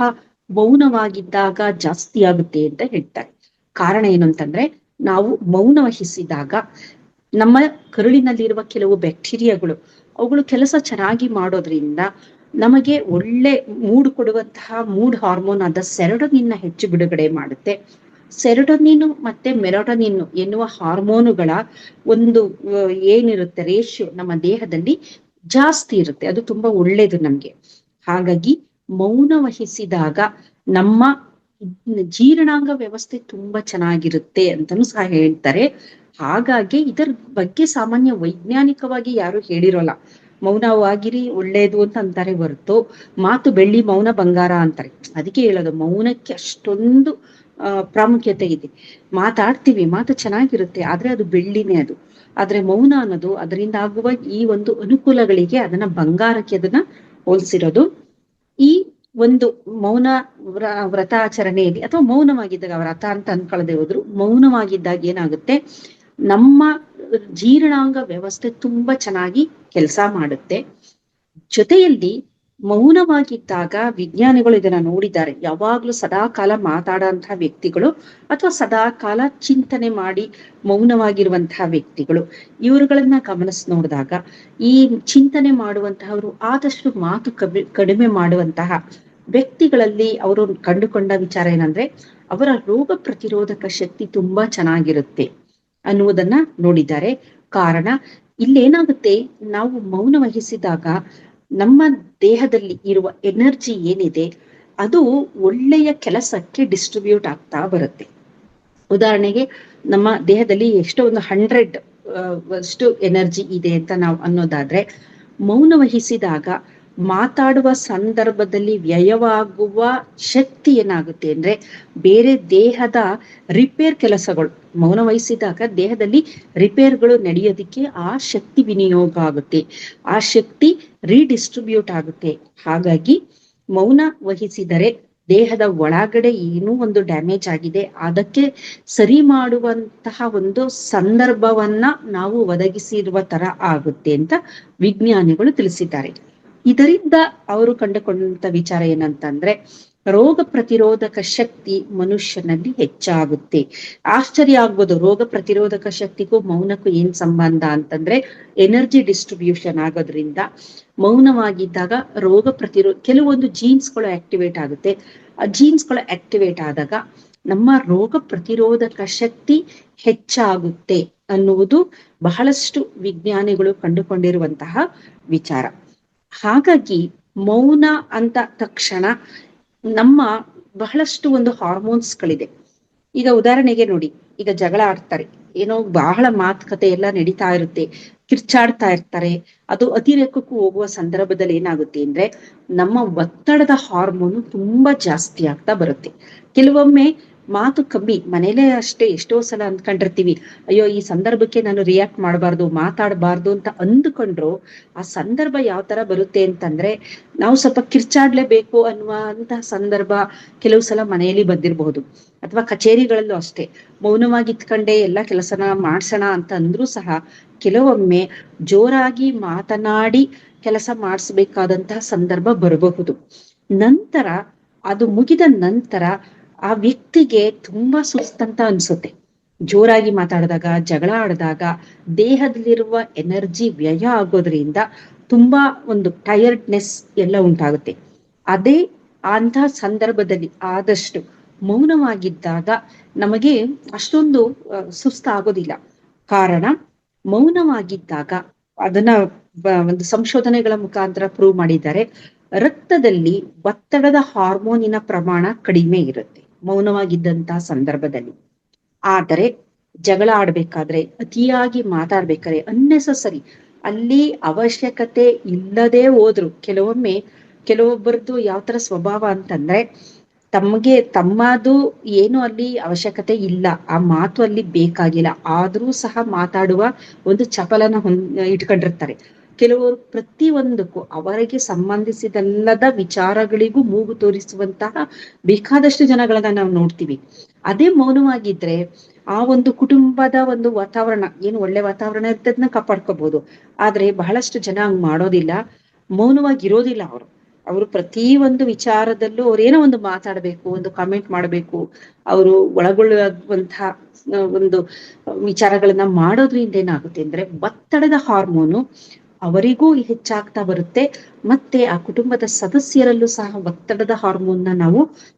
ಮೌನವಾಗಿದ್ದಾಗ ಜಾಸ್ತಿ ಆಗುತ್ತೆ ಅಂತ ಹೇಳ್ತಾರೆ. ಕಾರಣ ಏನು ಅಂತಂದ್ರೆ, ನಾವು ಮೌನ ವಹಿಸಿದಾಗ ನಮ್ಮ ಕರುಳಿನಲ್ಲಿರುವ ಕೆಲವು ಬ್ಯಾಕ್ಟೀರಿಯಾಗಳು ಅವುಗಳು ಕೆಲಸ ಚೆನ್ನಾಗಿ ಮಾಡೋದ್ರಿಂದ ನಮಗೆ ಒಳ್ಳೆ ಮೂಡ್ ಕೊಡುವಂತಹ ಮೂಡ್ ಹಾರ್ಮೋನ್ ಆದ ಸೆರೋಟೋನಿನ್ ಹೆಚ್ಚು ಬಿಡುಗಡೆ ಮಾಡುತ್ತೆ. ಸೆರೋಟೋನಿನ್ ಮತ್ತೆ ಮೆಲಟೋನಿನ್ ಎನ್ನುವ ಹಾರ್ಮೋನುಗಳ ಒಂದು ಏನಿರುತ್ತೆ ರೇಷಿಯೋ ನಮ್ಮ ದೇಹದಲ್ಲಿ ಜಾಸ್ತಿ ಇರುತ್ತೆ. ಅದು ತುಂಬಾ ಒಳ್ಳೇದು ನಮ್ಗೆ. ಹಾಗಾಗಿ ಮೌನ ವಹಿಸಿದಾಗ ನಮ್ಮ ಜೀರ್ಣಾಂಗ ವ್ಯವಸ್ಥೆ ತುಂಬಾ ಚೆನ್ನಾಗಿರುತ್ತೆ ಅಂತಾನೂ ಸಹ ಹೇಳ್ತಾರೆ. ಹಾಗಾಗಿ ಇದರ ಬಗ್ಗೆ ಸಾಮಾನ್ಯ ವೈಜ್ಞಾನಿಕವಾಗಿ ಯಾರು ಹೇಳಿರೋಲ್ಲ. ಮೌನವಾಗಿರಿ ಒಳ್ಳೇದು ಅಂತ ಅಂತಾರೆ ಹೊರತು, ಮಾತು ಬೆಳ್ಳಿ ಮೌನ ಬಂಗಾರ ಅಂತಾರೆ. ಅದಕ್ಕೆ ಹೇಳೋದು, ಮೌನಕ್ಕೆ ಅಷ್ಟೊಂದು ಪ್ರಾಮುಖ್ಯತೆ ಇದೆ. ಮಾತಾಡ್ತೀವಿ, ಮಾತು ಚೆನ್ನಾಗಿರುತ್ತೆ, ಆದ್ರೆ ಅದು ಬೆಳ್ಳಿನೇ ಅದು. ಆದ್ರೆ ಮೌನ ಅನ್ನೋದು ಅದರಿಂದ ಆಗುವ ಈ ಒಂದು ಅನುಕೂಲಗಳಿಗೆ ಅದನ್ನ ಬಂಗಾರಕ್ಕೆ ಅದನ್ನ ಹೋಲಿಸಿರೋದು. ಈ ಒಂದು ಮೌನ ವ್ರತಾಚರಣೆಯಲ್ಲಿ ಅಥವಾ ಮೌನವಾಗಿದ್ದಾಗ, ವ್ರತ ಅಂತ ಅನ್ಕೊಳ್ಳದೆ ಹೋದ್ರು, ಮೌನವಾಗಿದ್ದಾಗ ಏನಾಗುತ್ತೆ, ನಮ್ಮ ಜೀರ್ಣಾಂಗ ವ್ಯವಸ್ಥೆ ತುಂಬಾ ಚೆನ್ನಾಗಿ ಕೆಲಸ ಮಾಡುತ್ತೆ. ಜೊತೆಯಲ್ಲಿ ಮೌನವಾಗಿದ್ದಾಗ ವಿಜ್ಞಾನಿಗಳು ಇದನ್ನ ನೋಡಿದ್ದಾರೆ. ಯಾವಾಗ್ಲೂ ಸದಾಕಾಲ ಮಾತಾಡುವಂತಹ ವ್ಯಕ್ತಿಗಳು ಅಥವಾ ಸದಾಕಾಲ ಚಿಂತನೆ ಮಾಡಿ ಮೌನವಾಗಿರುವಂತಹ ವ್ಯಕ್ತಿಗಳು, ಇವರುಗಳನ್ನ ಗಮನಿಸಿ ನೋಡಿದಾಗ ಈ ಚಿಂತನೆ ಮಾಡುವಂತಹವರು ಆದಷ್ಟು ಮಾತು ಕಡಿಮೆ ಮಾಡುವಂತಹ ವ್ಯಕ್ತಿಗಳಲ್ಲಿ ಅವರು ಕಂಡುಕೊಂಡ ವಿಚಾರ ಏನಂದ್ರೆ, ಅವರ ರೋಗ ಪ್ರತಿರೋಧಕ ಶಕ್ತಿ ತುಂಬಾ ಚೆನ್ನಾಗಿರುತ್ತೆ ಅನ್ನುವುದನ್ನ ನೋಡಿದ್ದಾರೆ. ಕಾರಣ ಇಲ್ಲೇನಾಗುತ್ತೆ, ನಾವು ಮೌನ ವಹಿಸಿದಾಗ ನಮ್ಮ ದೇಹದಲ್ಲಿ ಇರುವ ಎನರ್ಜಿ ಏನಿದೆ ಅದು ಒಳ್ಳೆಯ ಕೆಲಸಕ್ಕೆ ಡಿಸ್ಟ್ರಿಬ್ಯೂಟ್ ಆಗ್ತಾ ಬರುತ್ತೆ. ಉದಾಹರಣೆಗೆ ನಮ್ಮ ದೇಹದಲ್ಲಿ ಎಷ್ಟೋ ಒಂದು 100 ಅಷ್ಟು ಎನರ್ಜಿ ಇದೆ ಅಂತ ನಾವು ಅನ್ನೋದಾದ್ರೆ, ಮೌನ ವಹಿಸಿದಾಗ ಮಾತಾಡುವ ಸಂದರ್ಭದಲ್ಲಿ ವ್ಯಯವಾಗುವ ಶಕ್ತಿ ಏನಾಗುತ್ತೆ ಅಂದ್ರೆ, ಬೇರೆ ದೇಹದ ರಿಪೇರ್ ಕೆಲಸಗಳು ಮೌನ ವಹಿಸಿದಾಗ ದೇಹದಲ್ಲಿ ರಿಪೇರ್ಗಳು ನಡೆಯೋದಿಕ್ಕೆ ಆ ಶಕ್ತಿ ವಿನಿಯೋಗ ಆಗುತ್ತೆ, ಆ ಶಕ್ತಿ ರೀಡಿಸ್ಟ್ರಿಬ್ಯೂಟ್ ಆಗುತ್ತೆ. ಹಾಗಾಗಿ ಮೌನ ವಹಿಸಿದರೆ ದೇಹದ ಒಳಗಡೆ ಏನೋ ಒಂದು ಡ್ಯಾಮೇಜ್ ಆಗಿದೆ, ಅದಕ್ಕೆ ಸರಿ ಮಾಡುವಂತಹ ಒಂದು ಸಂದರ್ಭವನ್ನ ನಾವು ಒದಗಿಸಿರುವ ತರ ಆಗುತ್ತೆ ಅಂತ ವಿಜ್ಞಾನಿಗಳು ತಿಳಿಸಿದ್ದಾರೆ. ಇದರಿಂದ ಅವರು ಕಂಡುಕೊಂಡಂತ ವಿಚಾರ ಏನಂತಂದ್ರೆ, ರೋಗ ಪ್ರತಿರೋಧಕ ಶಕ್ತಿ ಮನುಷ್ಯನಲ್ಲಿ ಹೆಚ್ಚಾಗುತ್ತೆ. ಆಶ್ಚರ್ಯ ಆಗ್ಬೋದು, ರೋಗ ಪ್ರತಿರೋಧಕ ಶಕ್ತಿಗೂ ಮೌನಕ್ಕೂ ಏನ್ ಸಂಬಂಧ ಅಂತಂದ್ರೆ, ಎನರ್ಜಿ ಡಿಸ್ಟ್ರಿಬ್ಯೂಷನ್ ಆಗೋದ್ರಿಂದ ಮೌನವಾಗಿದ್ದಾಗ ರೋಗ ಕೆಲವೊಂದು ಜೀನ್ಸ್ಗಳು ಆಕ್ಟಿವೇಟ್ ಆಗುತ್ತೆ. ಆ ಜೀನ್ಸ್ಗಳು ಆಕ್ಟಿವೇಟ್ ಆದಾಗ ನಮ್ಮ ರೋಗ ಪ್ರತಿರೋಧಕ ಶಕ್ತಿ ಹೆಚ್ಚಾಗುತ್ತೆ ಅನ್ನುವುದು ಬಹಳಷ್ಟು ವಿಜ್ಞಾನಿಗಳು ಕಂಡುಕೊಂಡಿರುವಂತಹ ವಿಚಾರ. ಹಾಗಾಗಿ ಮೌನ ಅಂತ ತಕ್ಷಣ ನಮ್ಮ ಬಹಳಷ್ಟು ಒಂದು ಹಾರ್ಮೋನ್ಸ್ಗಳಿದೆ. ಈಗ ಉದಾಹರಣೆಗೆ ನೋಡಿ, ಈಗ ಜಗಳ ಆಡ್ತಾರೆ, ಏನೋ ಬಹಳ ಮಾತುಕತೆ ಎಲ್ಲ ನಡೀತಾ ಇರುತ್ತೆ, ಕಿರ್ಚಾಡ್ತಾ ಇರ್ತಾರೆ. ಅದು ಅತಿರೇಕಕ್ಕೂ ಹೋಗುವ ಸಂದರ್ಭದಲ್ಲಿ ಏನಾಗುತ್ತೆ ಅಂದ್ರೆ, ನಮ್ಮ ಒತ್ತಡದ ಹಾರ್ಮೋನು ತುಂಬಾ ಜಾಸ್ತಿ ಆಗ್ತಾ ಬರುತ್ತೆ. ಕೆಲವೊಮ್ಮೆ ಮಾತು ಕಮ್ಮಿ, ಮನೇಲೆ ಅಷ್ಟೇ ಎಷ್ಟೋ ಸಲ ಅಂದ್ಕೊಂಡಿರ್ತೀವಿ, ಅಯ್ಯೋ ಈ ಸಂದರ್ಭಕ್ಕೆ ನಾನು ರಿಯಾಕ್ಟ್ ಮಾಡಬಾರ್ದು, ಮಾತಾಡಬಾರ್ದು ಅಂತ ಅಂದುಕೊಂಡ್ರು ಆ ಸಂದರ್ಭ ಯಾವ ತರ ಬರುತ್ತೆ ಅಂತಂದ್ರೆ, ನಾವು ಸ್ವಲ್ಪ ಕಿರ್ಚಾಡ್ಲೇಬೇಕು ಅನ್ನುವಂತಹ ಸಂದರ್ಭ ಕೆಲವು ಸಲ ಮನೆಯಲ್ಲಿ ಬಂದಿರಬಹುದು. ಅಥವಾ ಕಚೇರಿಗಳಲ್ಲೂ ಅಷ್ಟೇ, ಮೌನವಾಗಿ ಇತ್ಕೊಂಡೆ ಎಲ್ಲ ಕೆಲಸನ ಮಾಡ್ಸೋಣ ಅಂತ ಅಂದ್ರೂ ಸಹ ಕೆಲವೊಮ್ಮೆ ಜೋರಾಗಿ ಮಾತನಾಡಿ ಕೆಲಸ ಮಾಡಿಸ್ಬೇಕಾದಂತಹ ಸಂದರ್ಭ ಬರಬಹುದು. ನಂತರ ಅದು ಮುಗಿದ ನಂತರ ಆ ವ್ಯಕ್ತಿಗೆ ತುಂಬಾ ಸುಸ್ತಂತ ಅನ್ಸುತ್ತೆ. ಜೋರಾಗಿ ಮಾತಾಡಿದಾಗ, ಜಗಳ ಆಡಿದಾಗ ದೇಹದಲ್ಲಿರುವ ಎನರ್ಜಿ ವ್ಯಯ ಆಗೋದ್ರಿಂದ ತುಂಬಾ ಒಂದು ಟಯರ್ಡ್ನೆಸ್ ಎಲ್ಲ ಉಂಟಾಗುತ್ತೆ. ಅದೇ ಅಂತಹ ಸಂದರ್ಭದಲ್ಲಿ ಆದಷ್ಟು ಮೌನವಾಗಿದ್ದಾಗ ನಮಗೆ ಅಷ್ಟೊಂದು ಸುಸ್ತಾಗೋದಿಲ್ಲ. ಕಾರಣ ಮೌನವಾಗಿದ್ದಾಗ ಅದನ್ನ ಒಂದು ಸಂಶೋಧನೆಗಳ ಮುಖಾಂತರ ಪ್ರೂವ್ ಮಾಡಿದ್ದಾರೆ. ರಕ್ತದಲ್ಲಿ ಒತ್ತಡದ ಹಾರ್ಮೋನಿನ ಪ್ರಮಾಣ ಕಡಿಮೆ ಇರುತ್ತೆ ಮೌನವಾಗಿದ್ದಂತಹ ಸಂದರ್ಭದಲ್ಲಿ. ಆದರೆ ಜಗಳ ಆಡ್ಬೇಕಾದ್ರೆ, ಅತಿಯಾಗಿ ಮಾತಾಡ್ಬೇಕಾದ್ರೆ, ಅನ್ನೆಸಸರಿ ಅಲ್ಲಿ ಅವಶ್ಯಕತೆ ಇಲ್ಲದೆ ಹೋದ್ರು ಕೆಲವೊಬ್ಬರದ್ದು ಯಾವ ತರ ಸ್ವಭಾವ ಅಂತಂದ್ರೆ, ತಮ್ಮದು ಏನು ಅಲ್ಲಿ ಅವಶ್ಯಕತೆ ಇಲ್ಲ, ಆ ಮಾತು ಅಲ್ಲಿ ಬೇಕಾಗಿಲ್ಲ, ಆದ್ರೂ ಸಹ ಮಾತಾಡುವ ಒಂದು ಚಪಲನ ಇಟ್ಕೊಂಡಿರ್ತಾರೆ. ಕೆಲವರು ಪ್ರತಿಯೊಂದಕ್ಕೂ ಅವರಿಗೆ ಸಂಬಂಧಿಸಿದಲ್ಲದ ವಿಚಾರಗಳಿಗೂ ಮೂಗು ತೋರಿಸುವಂತಹ ಬೇಕಾದಷ್ಟು ಜನಗಳನ್ನ ನಾವು ನೋಡ್ತೀವಿ. ಅದೇ ಮೌನವಾಗಿದ್ರೆ ಆ ಒಂದು ಕುಟುಂಬದ ಒಂದು ವಾತಾವರಣ ಏನು ಒಳ್ಳೆ ವಾತಾವರಣ ಇರ್ತದನ್ನ ಕಾಪಾಡ್ಕೋಬಹುದು. ಆದ್ರೆ ಬಹಳಷ್ಟು ಜನ ಹಂಗ್ ಮಾಡೋದಿಲ್ಲ, ಮೌನವಾಗಿರೋದಿಲ್ಲ. ಅವರು ಪ್ರತಿ ಒಂದು ವಿಚಾರದಲ್ಲೂ ಅವ್ರೇನೋ ಒಂದು ಮಾತಾಡ್ಬೇಕು, ಒಂದು ಕಾಮೆಂಟ್ ಮಾಡ್ಬೇಕು, ಅವರು ಒಳಗೊಳ್ಳುವಂತಹ ಒಂದು ವಿಚಾರಗಳನ್ನ ಮಾಡೋದ್ರಿಂದ ಏನಾಗುತ್ತೆ ಅಂದ್ರೆ ಒತ್ತಡದ ಹಾರ್ಮೋನು ಅವರಿಗೂ ಹೆಚ್ಚಾಗ್ತಾ ಬರುತ್ತೆ. ಮತ್ತೆ ಆ ಕುಟುಂಬದ ಸದಸ್ಯರಲ್ಲೂ ಸಹ ಒತ್ತಡದ ಹಾರ್ಮೋನ್ನ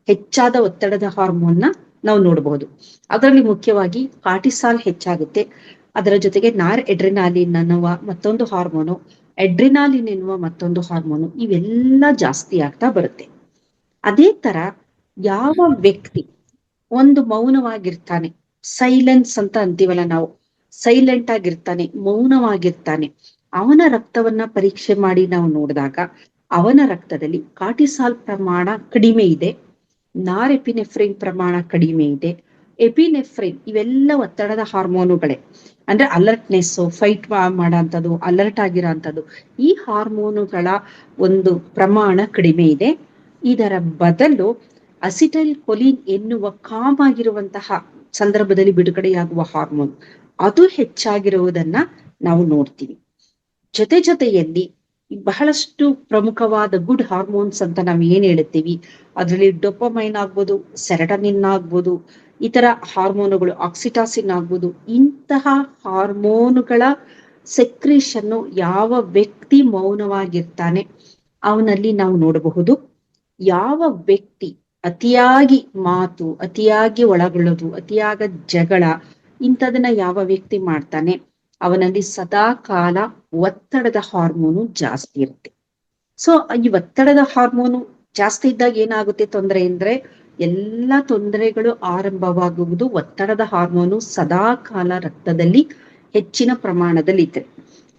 ಹೆಚ್ಚಾದ ಒತ್ತಡದ ಹಾರ್ಮೋನ್ನ ನಾವು ನೋಡಬಹುದು. ಅದರಲ್ಲಿ ಮುಖ್ಯವಾಗಿ ಕಾರ್ಟಿಸಾಲ್ ಹೆಚ್ಚಾಗುತ್ತೆ. ಅದರ ಜೊತೆಗೆ ನಾರ್ ಎಡ್ರಿನಾಲಿನ್ ಅನ್ನುವ ಮತ್ತೊಂದು ಹಾರ್ಮೋನು, ಎಡ್ರಿನಾಲಿನ್ ಎನ್ನುವ ಮತ್ತೊಂದು ಹಾರ್ಮೋನು, ಇವೆಲ್ಲ ಜಾಸ್ತಿ ಆಗ್ತಾ ಬರುತ್ತೆ. ಅದೇ ತರ ಯಾವ ವ್ಯಕ್ತಿ ಒಂದು ಮೌನವಾಗಿರ್ತಾನೆ, ಸೈಲೆನ್ಸ್ ಅಂತ ಅಂತೀವಲ್ಲ ನಾವು, ಸೈಲೆಂಟ್ ಆಗಿರ್ತಾನೆ, ಮೌನವಾಗಿರ್ತಾನೆ, ಅವನ ರಕ್ತವನ್ನ ಪರೀಕ್ಷೆ ಮಾಡಿ ನಾವು ನೋಡಿದಾಗ ಅವನ ರಕ್ತದಲ್ಲಿ ಕಾರ್ಟಿಸಾಲ್ ಪ್ರಮಾಣ ಕಡಿಮೆ ಇದೆ, ನಾರ್ ಎಪಿನೆಫ್ರಿನ್ ಪ್ರಮಾಣ ಕಡಿಮೆ ಇದೆ. ಎಪಿನೆಫ್ರಿನ್ ಇವೆಲ್ಲ ಒತ್ತಡದ ಹಾರ್ಮೋನುಗಳೇ, ಅಂದ್ರೆ ಅಲರ್ಟ್ನೆಸ್, ಫೈಟ್ ಮಾಡೋಂಥದ್ದು, ಅಲರ್ಟ್ ಆಗಿರೋಂಥದ್ದು, ಈ ಹಾರ್ಮೋನುಗಳ ಒಂದು ಪ್ರಮಾಣ ಕಡಿಮೆ ಇದೆ. ಇದರ ಬದಲು ಅಸಿಟೈಲ್ ಕೊಲಿನ್ ಎನ್ನುವ ಕಾಮ್ ಆಗಿರುವಂತಹ ಸಂದರ್ಭದಲ್ಲಿ ಬಿಡುಗಡೆಯಾಗುವ ಹಾರ್ಮೋನ್ ಅದು ಹೆಚ್ಚಾಗಿರುವುದನ್ನ ನಾವು ನೋಡ್ತೀವಿ. ಜೊತೆಯಲ್ಲಿ ಬಹಳಷ್ಟು ಪ್ರಮುಖವಾದ ಗುಡ್ ಹಾರ್ಮೋನ್ಸ್ ಅಂತ ನಾವು ಏನ್ ಹೇಳ್ತೀವಿ, ಅದರಲ್ಲಿ ಡೊಪಮೈನ್ ಆಗ್ಬೋದು, ಸೆರಟನಿನ್ ಆಗ್ಬೋದು, ಈ ತರ ಹಾರ್ಮೋನುಗಳು, ಆಕ್ಸಿಟಾಸಿನ್ ಆಗ್ಬೋದು, ಇಂತಹ ಹಾರ್ಮೋನುಗಳ ಸೆಕ್ರೇಷನ್ನು ಯಾವ ವ್ಯಕ್ತಿ ಮೌನವಾಗಿರ್ತಾನೆ ಅವನಲ್ಲಿ ನಾವು ನೋಡಬಹುದು. ಯಾವ ವ್ಯಕ್ತಿ ಅತಿಯಾಗಿ ಮಾತು, ಅತಿಯಾಗಿ ಒಳಗೊಳ್ಳೋದು, ಅತಿಯಾದ ಜಗಳ ಇಂಥದನ್ನ ಯಾವ ವ್ಯಕ್ತಿ ಮಾಡ್ತಾನೆ ಅವನಲ್ಲಿ ಸದಾ ಕಾಲ ಒತ್ತಡದ ಹಾರ್ಮೋನು ಜಾಸ್ತಿ ಇರುತ್ತೆ. ಸೊ ಈ ಒತ್ತಡದ ಹಾರ್ಮೋನು ಜಾಸ್ತಿ ಇದ್ದಾಗ ಏನಾಗುತ್ತೆ ತೊಂದರೆ ಅಂದ್ರೆ, ಎಲ್ಲ ತೊಂದರೆಗಳು ಆರಂಭವಾಗುವುದು ಒತ್ತಡದ ಹಾರ್ಮೋನು ಸದಾ ಕಾಲ ರಕ್ತದಲ್ಲಿ ಹೆಚ್ಚಿನ ಪ್ರಮಾಣದಲ್ಲಿ ಇದೆ.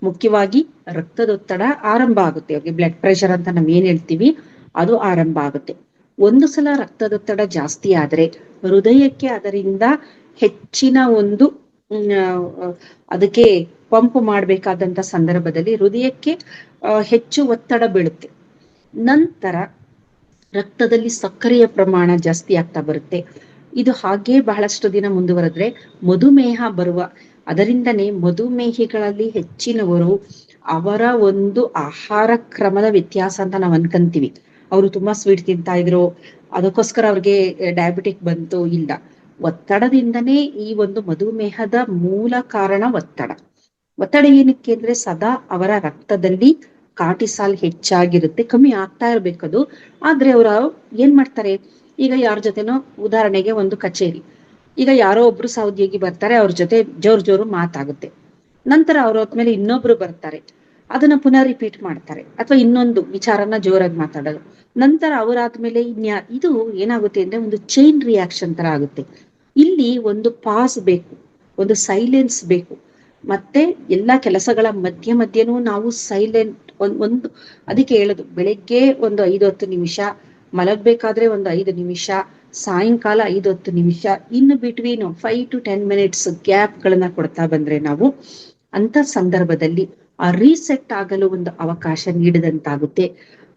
ಮುಖ್ಯವಾಗಿ ರಕ್ತದೊತ್ತಡ ಆರಂಭ ಆಗುತ್ತೆ, ಅವ್ರಿಗೆ ಬ್ಲಡ್ ಪ್ರೆಷರ್ ಅಂತ ನಾವ್ ಏನ್ ಹೇಳ್ತೀವಿ ಅದು ಆರಂಭ ಆಗುತ್ತೆ. ಒಂದು ಸಲ ರಕ್ತದೊತ್ತಡ ಜಾಸ್ತಿ ಆದ್ರೆ ಹೃದಯಕ್ಕೆ ಅದರಿಂದ ಹೆಚ್ಚಿನ ಒಂದು ಅದಕ್ಕೆ ಪಂಪ್ ಮಾಡ್ಬೇಕಾದಂತ ಸಂದರ್ಭದಲ್ಲಿ ಹೃದಯಕ್ಕೆ ಹೆಚ್ಚು ಒತ್ತಡ ಬೀಳುತ್ತೆ. ನಂತರ ರಕ್ತದಲ್ಲಿ ಸಕ್ಕರೆಯ ಪ್ರಮಾಣ ಜಾಸ್ತಿ ಆಗ್ತಾ ಬರುತ್ತೆ. ಇದು ಹಾಗೆ ಬಹಳಷ್ಟು ದಿನ ಮುಂದುವರೆದ್ರೆ ಮಧುಮೇಹ ಬರುವ, ಅದರಿಂದನೇ ಮಧುಮೇಹಿಗಳಲ್ಲಿ ಹೆಚ್ಚಿನವರು ಅವರ ಒಂದು ಆಹಾರ ಕ್ರಮದ ವ್ಯತ್ಯಾಸ ಅಂತ ನಾವ್ ಅನ್ಕಂತೀವಿ. ಅವರು ತುಂಬಾ ಸ್ವೀಟ್ ತಿಂತಾ ಇದ್ರು, ಅದಕ್ಕೋಸ್ಕರ ಅವ್ರಿಗೆ ಡಯಾಬಿಟಿಕ್ ಬಂತು, ಇಲ್ಲ, ಒತ್ತಡದಿಂದನೇ ಈ ಒಂದು ಮಧುಮೇಹದ ಮೂಲ ಕಾರಣ ಒತ್ತಡ. ಒತ್ತಡ ಏನಕ್ಕೆ ಅಂದ್ರೆ ಸದಾ ಅವರ ರಕ್ತದಲ್ಲಿ ಕಾರ್ಟಿಸಾಲ್ ಹೆಚ್ಚಾಗಿರುತ್ತೆ, ಕಮ್ಮಿ ಆಗ್ತಾ ಇರ್ಬೇಕದು. ಆದ್ರೆ ಅವ್ರು ಏನ್ ಮಾಡ್ತಾರೆ, ಈಗ ಯಾರ ಜೊತೆನೋ ಉದಾಹರಣೆಗೆ ಒಂದು ಕಚೇರಿ, ಈಗ ಯಾರೋ ಒಬ್ರು ಸಹೋದ್ಯೋಗಿ ಬರ್ತಾರೆ, ಅವ್ರ ಜೊತೆ ಜೋರು ಮಾತಾಗುತ್ತೆ. ನಂತರ ಅವ್ರ ಹೊತ್ಮೇಲೆ ಇನ್ನೊಬ್ರು ಬರ್ತಾರೆ, ಅದನ್ನ ಪುನಃ ರಿಪೀಟ್ ಮಾಡ್ತಾರೆ, ಅಥವಾ ಇನ್ನೊಂದು ವಿಚಾರನ ಜೋರಾಗಿ ಮಾತಾಡೋದು. ನಂತರ ಅವರಾದ್ಮೇಲೆ ಇದು ಏನಾಗುತ್ತೆ ಅಂದ್ರೆ ಒಂದು ಚೈನ್ ರಿಯಾಕ್ಷನ್ ತರ ಆಗುತ್ತೆ. ಇಲ್ಲಿ ಒಂದು ಪಾಸ್ ಬೇಕು, ಒಂದು ಸೈಲೆನ್ಸ್ ಬೇಕು. ಮತ್ತೆ ಎಲ್ಲಾ ಕೆಲಸಗಳ ಮಧ್ಯನೂ ನಾವು ಸೈಲೆಂಟ್ ಒಂದು ಅದಕ್ಕೆ ಹೇಳೋದು, ಬೆಳಗ್ಗೆ ಒಂದು 5-10 ನಿಮಿಷ, ಮಲಗ್ಬೇಕಾದ್ರೆ ಒಂದು 5 ನಿಮಿಷ, ಸಾಯಂಕಾಲ 5-10 ನಿಮಿಷ, ಇನ್ನು ಬಿಟ್ವೀನ್ 5 to 10 minutes ಗ್ಯಾಪ್ ಗಳನ್ನ ಕೊಡ್ತಾ ಬಂದ್ರೆ ನಾವು ಅಂತ ಸಂದರ್ಭದಲ್ಲಿ ಆ ರೀಸೆಟ್ ಆಗಲು ಒಂದು ಅವಕಾಶ ನೀಡಿದಂತಾಗುತ್ತೆ.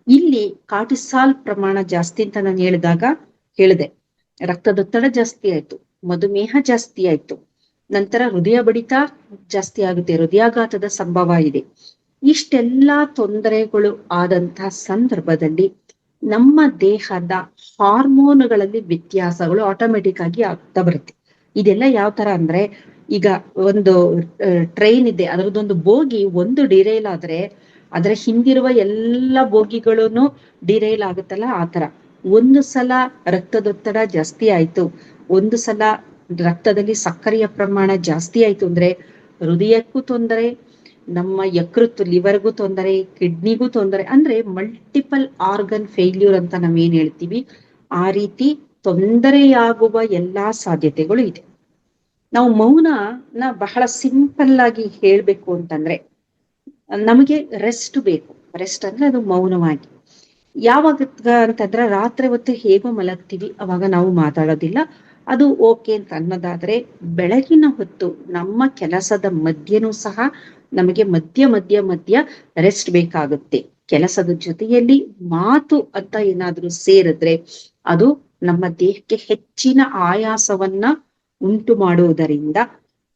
ಇಲ್ಲಿ ಕಾರ್ಟಿಸಾಲ್ ಪ್ರಮಾಣ ಜಾಸ್ತಿ ಅಂತ ನಾನು ಹೇಳಿದೆ, ರಕ್ತದೊತ್ತಡ ಜಾಸ್ತಿ ಆಯ್ತು, ಮಧುಮೇಹ ಜಾಸ್ತಿ ಆಯ್ತು, ನಂತರ ಹೃದಯ ಬಡಿತ ಜಾಸ್ತಿ ಆಗುತ್ತೆ, ಹೃದಯಾಘಾತದ ಸಂಭವ ಇದೆ. ಇಷ್ಟೆಲ್ಲಾ ತೊಂದರೆಗಳು ಆದಂತಹ ಸಂದರ್ಭದಲ್ಲಿ ನಮ್ಮ ದೇಹದ ಹಾರ್ಮೋನುಗಳಲ್ಲಿ ವ್ಯತ್ಯಾಸಗಳು ಆಟೋಮೆಟಿಕ್ ಆಗಿ ಆಗ್ತಾ ಬರುತ್ತೆ. ಇದೆಲ್ಲ ಯಾವ ತರ ಅಂದ್ರೆ, ಈಗ ಒಂದು ಟ್ರೈನ್ ಇದೆ, ಅದರದ್ದೊಂದು ಬೋಗಿ ಒಂದು ಡಿರೈಲ್ ಆದ್ರೆ ಅದರ ಹಿಂದಿರುವ ಎಲ್ಲ ಬೋಗಿಗಳನ್ನು ಡಿರೈಲ್ ಆಗುತ್ತಲ್ಲ, ಆ ತರ ಒಂದು ಸಲ ರಕ್ತದೊತ್ತಡ ಜಾಸ್ತಿ ಆಯ್ತು, ಒಂದು ಸಲ ರಕ್ತದಲ್ಲಿ ಸಕ್ಕರೆಯ ಪ್ರಮಾಣ ಜಾಸ್ತಿ ಆಯ್ತು ಅಂದ್ರೆ ಹೃದಯಕ್ಕೂ ತೊಂದರೆ, ನಮ್ಮ ಯಕೃತ್ ಲಿವರ್ಗೂ ತೊಂದರೆ, ಕಿಡ್ನಿಗೂ ತೊಂದರೆ, ಅಂದ್ರೆ ಮಲ್ಟಿಪಲ್ ಆರ್ಗನ್ ಫೇಲ್ಯೂರ್ ಅಂತ ನಾವೇನ್ ಹೇಳ್ತೀವಿ, ಆ ರೀತಿ ತೊಂದರೆಯಾಗುವ ಎಲ್ಲಾ ಸಾಧ್ಯತೆಗಳು ಇದೆ. ನಾವು ಮೌನನ ಬಹಳ ಸಿಂಪಲ್ ಆಗಿ ಹೇಳ್ಬೇಕು ಅಂತಂದ್ರೆ, ನಮಗೆ ರೆಸ್ಟ್ ಬೇಕು. ರೆಸ್ಟ್ ಅಂದ್ರೆ ಅದು ಮೌನವಾಗಿ. ಯಾವಾಗ ಅಂತಂದ್ರೆ ರಾತ್ರಿ ಹೊತ್ತು ಹೇಗೋ ಮಲಗ್ತೀವಿ, ಅವಾಗ ನಾವು ಮಾತಾಡೋದಿಲ್ಲ, ಅದು ಓಕೆ ಅಂತ ಅನ್ನೋದಾದ್ರೆ, ಬೆಳಗಿನ ಹೊತ್ತು ನಮ್ಮ ಕೆಲಸದ ಮಧ್ಯನೂ ಸಹ ನಮಗೆ ಮಧ್ಯ ಮಧ್ಯ ಮಧ್ಯ ರೆಸ್ಟ್ ಬೇಕಾಗುತ್ತೆ. ಕೆಲಸದ ಜೊತೆಯಲ್ಲಿ ಮಾತು ಅಂತ ಏನಾದ್ರೂ ಸೇರಿದ್ರೆ ಅದು ನಮ್ಮ ದೇಹಕ್ಕೆ ಹೆಚ್ಚಿನ ಆಯಾಸವನ್ನ ಉಂಟು ಮಾಡುವುದರಿಂದ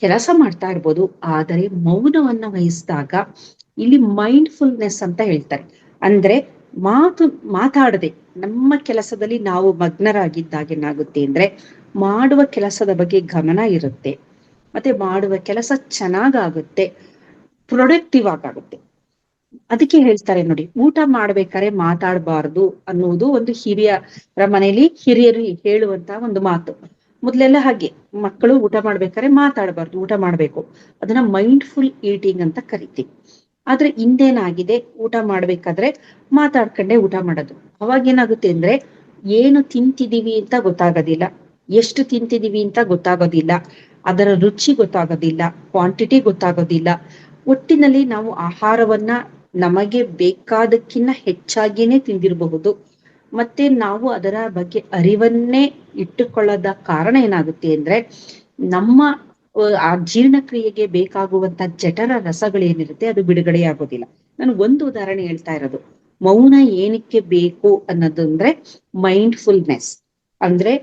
ಕೆಲಸ ಮಾಡ್ತಾ ಇರ್ಬೋದು. ಆದರೆ ಮೌನವನ್ನ ವಹಿಸಿದಾಗ ಇಲ್ಲಿ ಮೈಂಡ್ಫುಲ್ನೆಸ್ ಅಂತ ಹೇಳ್ತಾರೆ. ಅಂದ್ರೆ ಮಾತಾಡದೆ ನಮ್ಮ ಕೆಲಸದಲ್ಲಿ ನಾವು ಮಗ್ನರಾಗಿದ್ದಾಗ ಏನಾಗುತ್ತೆ ಅಂದ್ರೆ ಮಾಡುವ ಕೆಲಸದ ಬಗ್ಗೆ ಗಮನ ಇರುತ್ತೆ, ಮತ್ತೆ ಮಾಡುವ ಕೆಲಸ ಚೆನ್ನಾಗಾಗುತ್ತೆ, ಪ್ರೊಡಕ್ಟಿವ್ ಆಗುತ್ತೆ. ಅದಕ್ಕೆ ಹೇಳ್ತಾರೆ ನೋಡಿ, ಊಟ ಮಾಡ್ಬೇಕಾದ್ರೆ ಮಾತಾಡಬಾರ್ದು ಅನ್ನುವುದು ಒಂದು ಹಿರಿಯರ ಮನೆಯಲ್ಲಿ ಹಿರಿಯರು ಹೇಳುವಂತಹ ಒಂದು ಮಾತು. ಮೊದ್ಲೆಲ್ಲ ಹಾಗೆ ಮಕ್ಕಳು ಊಟ ಮಾಡ್ಬೇಕಾದ್ರೆ ಮಾತಾಡಬಾರ್ದು, ಊಟ ಮಾಡ್ಬೇಕು, ಅದನ್ನ ಮೈಂಡ್ಫುಲ್ ಈಟಿಂಗ್ ಅಂತ ಕರಿತೀವಿ. ಆದ್ರೆ ಇಂದೇನಾಗಿದೆ, ಊಟ ಮಾಡ್ಬೇಕಾದ್ರೆ ಮಾತಾಡ್ಕೊಂಡೆ ಊಟ ಮಾಡೋದು. ಅವಾಗ ಏನಾಗುತ್ತೆ ಅಂದ್ರೆ ಏನು ತಿಂತಿದೀವಿ ಅಂತ ಗೊತ್ತಾಗೋದಿಲ್ಲ, ಎಷ್ಟು ತಿಂತಿದೀವಿ ಅಂತ ಗೊತ್ತಾಗೋದಿಲ್ಲ, ಅದರ ರುಚಿ ಗೊತ್ತಾಗೋದಿಲ್ಲ, ಕ್ವಾಂಟಿಟಿ ಗೊತ್ತಾಗೋದಿಲ್ಲ. ಒಟ್ಟಿನಲ್ಲಿ ನಾವು ಆಹಾರವನ್ನ ನಮಗೆ ಬೇಕಾದಕ್ಕಿಂತ ಹೆಚ್ಚಾಗಿನೇ ತಿಂದಿರಬಹುದು. ಮತ್ತೆ ನಾವು ಅದರ ಬಗ್ಗೆ ಅರಿವನ್ನೇ ಇಟ್ಟುಕೊಳ್ಳದ ಕಾರಣ ಏನಾಗುತ್ತೆ ಅಂದ್ರೆ ನಮ್ಮ ಆ ಜೀರ್ಣಕ್ರಿಯೆಗೆ ಬೇಕಾಗುವಂತ ಜಠರ ರಸಗಳೇನಿರುತ್ತೆ ಅದು ಬಿಡುಗಡೆ ಆಗೋದಿಲ್ಲ. ನಾನು ಒಂದು ಉದಾಹರಣೆ ಹೇಳ್ತಾ ಇರೋದು, ಮೌನ ಏನಕ್ಕೆ ಬೇಕು ಅನ್ನೋದಂದ್ರೆ ಮೈಂಡ್ಫುಲ್ನೆಸ್. ಅಂದ್ರೆ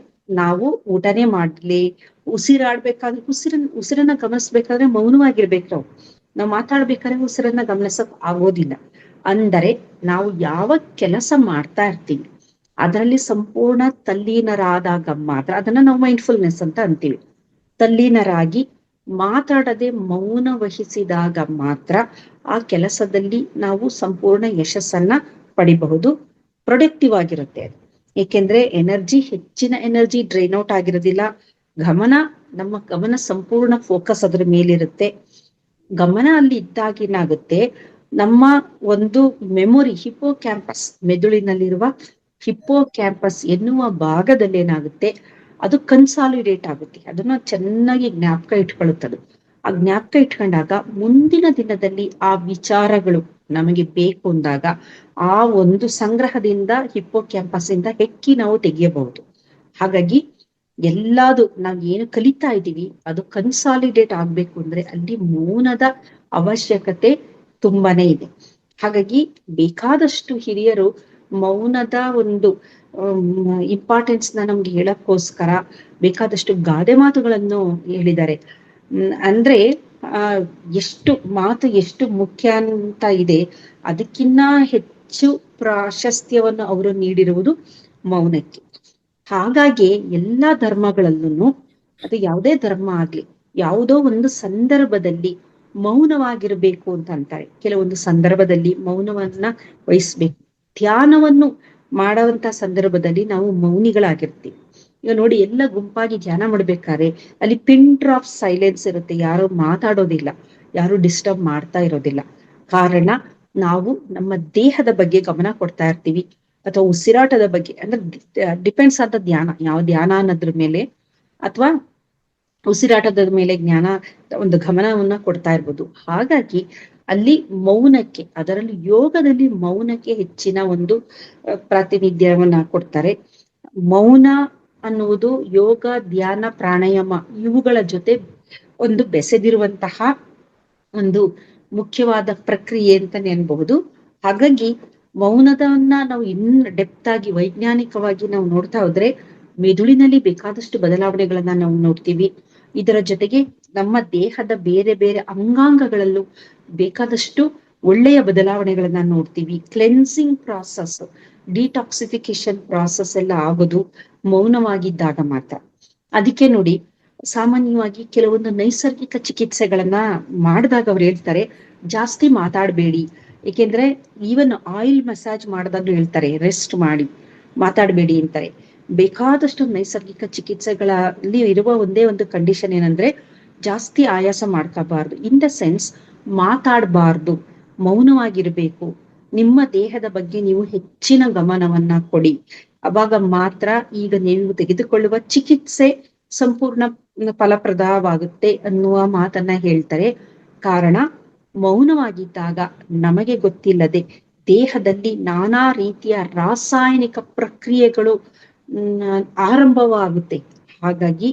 ನಾವು ಊಟನೇ ಮಾಡ್ಲಿ, ಉಸಿರಾಡ್ಬೇಕಾದ್ರೆ ಉಸಿರನ್ನ ಗಮನಿಸ್ಬೇಕಾದ್ರೆ ಮೌನವಾಗಿರ್ಬೇಕು. ನಾವು ಮಾತಾಡ್ಬೇಕಾದ್ರೆ ಉಸಿರನ್ನ ಗಮನಿಸಕ್ ಆಗೋದಿಲ್ಲ. ಅಂದರೆ ನಾವು ಯಾವ ಕೆಲಸ ಮಾಡ್ತಾ ಇರ್ತೀವಿ ಅದರಲ್ಲಿ ಸಂಪೂರ್ಣ ತಲ್ಲೀನರಾದಾಗ ಮಾತ್ರ ಅದನ್ನ ನಾವು ಮೈಂಡ್ಫುಲ್ನೆಸ್ ಅಂತ ಅಂತೀವಿ. ತಲ್ಲೀನರಾಗಿ ಮಾತಾಡದೆ ಮೌನ ವಹಿಸಿದಾಗ ಮಾತ್ರ ಆ ಕೆಲಸದಲ್ಲಿ ನಾವು ಸಂಪೂರ್ಣ ಯಶಸ್ಸನ್ನ ಪಡಿಬಹುದು, ಪ್ರೊಡಕ್ಟಿವ್ ಆಗಿರುತ್ತೆ ಅದು. ಏಕೆಂದ್ರೆ ಹೆಚ್ಚಿನ ಎನರ್ಜಿ ಡ್ರೈನ್ ಔಟ್ ಆಗಿರೋದಿಲ್ಲ. ನಮ್ಮ ಗಮನ ಸಂಪೂರ್ಣ ಫೋಕಸ್ ಅದ್ರ ಮೇಲಿರುತ್ತೆ. ಗಮನ ಅಲ್ಲಿ ಇದ್ದಾಗೇನಾಗುತ್ತೆ, ನಮ್ಮ ಒಂದು memory hippo campus, ಮೆದುಳಿನಲ್ಲಿರುವ hippo campus ಎನ್ನುವ ಭಾಗದಲ್ಲಿ ಏನಾಗುತ್ತೆ, ಅದು ಕನ್ಸಾಲಿಡೇಟ್ ಆಗುತ್ತೆ, ಅದನ್ನ ಚೆನ್ನಾಗಿ ಜ್ಞಾಪಕ ಇಟ್ಕೊಳ್ಳುತ್ತದು. ಆ ಜ್ಞಾಪಕ ಇಟ್ಕೊಂಡಾಗ ಮುಂದಿನ ದಿನದಲ್ಲಿ ಆ ವಿಚಾರಗಳು ನಮಗೆ ಬೇಕು ಅಂದಾಗ ಆ ಒಂದು ಸಂಗ್ರಹದಿಂದ ಹಿಪ್ಪೋ ಕ್ಯಾಂಪಸ್ ಇಂದ ಹೆಕ್ಕಿ ನಾವು ತೆಗೆಯಬಹುದು. ಹಾಗಾಗಿ ನಾವ್ ಏನು ಕಲಿತಾ ಇದ್ದೀವಿ ಅದು ಕನ್ಸಾಲಿಡೇಟ್ ಆಗ್ಬೇಕು ಅಂದ್ರೆ ಅಲ್ಲಿ ಮೌನದ ಅವಶ್ಯಕತೆ ತುಂಬಾನೇ ಇದೆ. ಹಾಗಾಗಿ ಬೇಕಾದಷ್ಟು ಹಿರಿಯರು ಮೌನದ ಒಂದು ಇಂಪಾರ್ಟೆನ್ಸ್ ನಮ್ಗೆ ಹೇಳಕ್ಕೋಸ್ಕರ ಬೇಕಾದಷ್ಟು ಗಾದೆ ಮಾತುಗಳನ್ನು ಹೇಳಿದ್ದಾರೆ. ಅಂದ್ರೆ ಎಷ್ಟು ಮುಖ್ಯ ಅಂತ ಇದೆ, ಅದಕ್ಕಿನ್ನ ಹೆಚ್ಚು ಪ್ರಾಶಸ್ತ್ಯವನ್ನು ಅವರು ನೀಡಿರುವುದು ಮೌನಕ್ಕೆ. ಹಾಗಾಗಿ ಎಲ್ಲಾ ಧರ್ಮಗಳಲ್ಲೂ, ಅದು ಯಾವುದೇ ಧರ್ಮ ಆಗ್ಲಿ, ಯಾವುದೋ ಒಂದು ಸಂದರ್ಭದಲ್ಲಿ ಮೌನವಾಗಿರ್ಬೇಕು ಅಂತ ಅಂತಾರೆ. ಕೆಲವೊಂದು ಸಂದರ್ಭದಲ್ಲಿ ಮೌನವನ್ನ ವಹಿಸ್ಬೇಕು. ಧ್ಯಾನವನ್ನು ಮಾಡುವಂತ ಸಂದರ್ಭದಲ್ಲಿ ನಾವು ಮೌನಿಗಳಾಗಿರ್ತೀವಿ. ಈಗ ನೋಡಿ, ಎಲ್ಲ ಗುಂಪಾಗಿ ಧ್ಯಾನ ಮಾಡ್ಬೇಕಾದ್ರೆ ಅಲ್ಲಿ ಪಿನ್ ಡ್ರಾಪ್ ಸೈಲೆನ್ಸ್ ಇರುತ್ತೆ, ಯಾರು ಮಾತಾಡೋದಿಲ್ಲ, ಯಾರು ಡಿಸ್ಟರ್ಬ್ ಮಾಡ್ತಾ ಇರೋದಿಲ್ಲ. ಕಾರಣ ನಾವು ನಮ್ಮ ದೇಹದ ಬಗ್ಗೆ ಗಮನ ಕೊಡ್ತಾ ಇರ್ತೀವಿ, ಅಥವಾ ಉಸಿರಾಟದ ಬಗ್ಗೆ. ಅಂದ್ರೆ ಡಿಪೆಂಡ್ಸ್ ಆದ ಧ್ಯಾನ, ಯಾವ ಧ್ಯಾನ ಅನ್ನೋದ್ರ ಮೇಲೆ ಅಥವಾ ಉಸಿರಾಟದ ಮೇಲೆ ಒಂದು ಗಮನವನ್ನ ಕೊಡ್ತಾ ಇರ್ಬೋದು. ಹಾಗಾಗಿ ಅಲ್ಲಿ ಮೌನಕ್ಕೆ, ಅದರಲ್ಲಿ ಯೋಗದಲ್ಲಿ ಮೌನಕ್ಕೆ ಹೆಚ್ಚಿನ ಒಂದು ಪ್ರಾತಿನಿಧ್ಯವನ್ನ ಕೊಡ್ತಾರೆ. ಮೌನ ಅನ್ನುವುದು ಯೋಗ, ಧ್ಯಾನ, ಪ್ರಾಣಾಯಾಮ ಇವುಗಳ ಜೊತೆ ಒಂದು ಬೆಸೆದಿರುವಂತಹ ಒಂದು ಮುಖ್ಯವಾದ ಪ್ರಕ್ರಿಯೆ ಅಂತ ನೆನ್ಬಹುದು. ಹಾಗಾಗಿ ಮೌನದನ್ನ ನಾವು ಇನ್ನು ಡೆಪ್ತ್ ಆಗಿ ವೈಜ್ಞಾನಿಕವಾಗಿ ನಾವು ನೋಡ್ತಾ ಹೋದ್ರೆ ಮೆದುಳಿನಲ್ಲಿ ಬೇಕಾದಷ್ಟು ಬದಲಾವಣೆಗಳನ್ನ ನಾವು ನೋಡ್ತೀವಿ. ಇದರ ಜೊತೆಗೆ ನಮ್ಮ ದೇಹದ ಬೇರೆ ಬೇರೆ ಅಂಗಾಂಗಗಳಲ್ಲೂ ಬೇಕಾದಷ್ಟು ಒಳ್ಳೆಯ ಬದಲಾವಣೆಗಳನ್ನ ನೋಡ್ತೀವಿ. ಕ್ಲೆನ್ಸಿಂಗ್ ಪ್ರಾಸೆಸ್, ಡಿಟಾಕ್ಸಿಫಿಕೇಶನ್ ಪ್ರಾಸೆಸ್ ಎಲ್ಲ ಆಗೋದು ಮೌನವಾಗಿದ್ದಾಗ ಮಾತ್ರ. ಅದಕ್ಕೆ ನೋಡಿ, ಸಾಮಾನ್ಯವಾಗಿ ಕೆಲವೊಂದು ನೈಸರ್ಗಿಕ ಚಿಕಿತ್ಸೆಗಳನ್ನ ಮಾಡಿದಾಗ ಅವ್ರು ಹೇಳ್ತಾರೆ ಜಾಸ್ತಿ ಮಾತಾಡಬೇಡಿ. ಏಕೆಂದ್ರೆ ಈವನ್ ಆಯಿಲ್ ಮಸಾಜ್ ಮಾಡಿದಾಗ್ಲೂ ಹೇಳ್ತಾರೆ ರೆಸ್ಟ್ ಮಾಡಿ. ಮಾತಾಡಬೇಡಿ ಅಂತಾರೆ. ಬೇಕಾದಷ್ಟು ನೈಸರ್ಗಿಕ ಚಿಕಿತ್ಸೆಗಳಲ್ಲಿ ಇರುವ ಒಂದೇ ಒಂದು ಕಂಡೀಷನ್ ಏನಂದ್ರೆ ಜಾಸ್ತಿ ಆಯಾಸ ಮಾಡ್ಕೋಬಾರ್ದು. ಇನ್ ದ ಸೆನ್ಸ್ ಮಾತಾಡಬಾರ್ದು, ಮೌನವಾಗಿರ್ಬೇಕು. ನಿಮ್ಮ ದೇಹದ ಬಗ್ಗೆ ನೀವು ಹೆಚ್ಚಿನ ಗಮನವನ್ನ ಕೊಡಿ. ಅವಾಗ ಮಾತ್ರ ಈಗ ನೀವು ತೆಗೆದುಕೊಳ್ಳುವ ಚಿಕಿತ್ಸೆ ಸಂಪೂರ್ಣ ಫಲಪ್ರದವಾಗುತ್ತೆ ಅನ್ನುವ ಮಾತನ್ನ ಹೇಳ್ತಾರೆ. ಕಾರಣ, ಮೌನವಾಗಿದ್ದಾಗ ನಮಗೆ ಗೊತ್ತಿಲ್ಲದೆ ದೇಹದಲ್ಲಿ ನಾನಾ ರೀತಿಯ ರಾಸಾಯನಿಕ ಪ್ರಕ್ರಿಯೆಗಳು ಆರಂಭವಾಗುತ್ತೆ. ಹಾಗಾಗಿ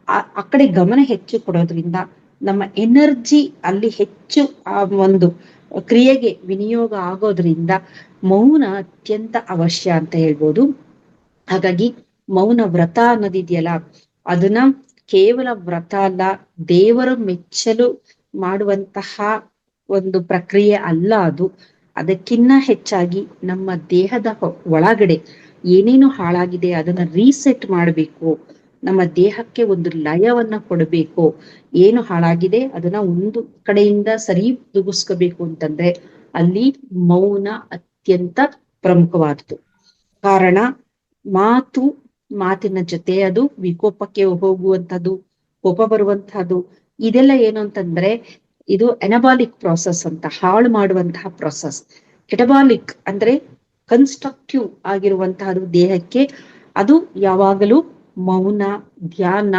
ಆ ಕಡೆ ಗಮನ ಹೆಚ್ಚು ಕೊಡೋದ್ರಿಂದ ನಮ್ಮ ಎನರ್ಜಿ ಅಲ್ಲಿ ಹೆಚ್ಚು ಆ ಒಂದು ಕ್ರಿಯೆಗೆ ವಿನಿಯೋಗ ಆಗೋದ್ರಿಂದ ಮೌನ ಅತ್ಯಂತ ಅವಶ್ಯ ಅಂತ ಹೇಳ್ಬೋದು. ಹಾಗಾಗಿ ಮೌನ ವ್ರತ ಅನ್ನೋದಿದೆಯಲ್ಲ, ಅದನ್ನ ಕೇವಲ ವ್ರತ ಅಲ್ಲ, ದೇವರು ಮೆಚ್ಚಲು ಮಾಡುವಂತಹ ಒಂದು ಪ್ರಕ್ರಿಯೆ ಅಲ್ಲ ಅದು. ಅದಕ್ಕಿನ್ನ ಹೆಚ್ಚಾಗಿ ನಮ್ಮ ದೇಹದ ಒಳಗಡೆ ಏನೇನು ಹಾಳಾಗಿದೆ ಅದನ್ನ ರೀಸೆಟ್ ಮಾಡಬೇಕು. ನಮ್ಮ ದೇಹಕ್ಕೆ ಒಂದು ಲಯವನ್ನ ಕೊಡಬೇಕು. ಏನು ಹಾಳಾಗಿದೆ ಅದನ್ನ ಒಂದು ಕಡೆಯಿಂದ ಸರಿ ದುಗಿಸ್ಕೋಬೇಕು ಅಂತಂದ್ರೆ ಅಲ್ಲಿ ಮೌನ ಅತ್ಯಂತ ಪ್ರಮುಖವಾದದ್ದು. ಕಾರಣ, ಮಾತಿನ ಜೊತೆ ಅದು ವಿಕೋಪಕ್ಕೆ ಹೋಗುವಂಥದ್ದು, ಕೋಪ ಬರುವಂತಹದ್ದು, ಇದೆಲ್ಲ ಏನು ಅಂತಂದ್ರೆ ಇದು ಎನಬಾಲಿಕ್ ಪ್ರಾಸೆಸ್ ಅಂತ, ಹಾಳು ಮಾಡುವಂತಹ ಪ್ರಾಸೆಸ್. ಕೆಟಬಾಲಿಕ್ ಅಂದ್ರೆ ಕನ್ಸ್ಟ್ರಕ್ಟಿವ್ ಆಗಿರುವಂತಹದ್ದು ದೇಹಕ್ಕೆ. ಅದು ಯಾವಾಗಲೂ ಮೌನ, ಧ್ಯಾನ,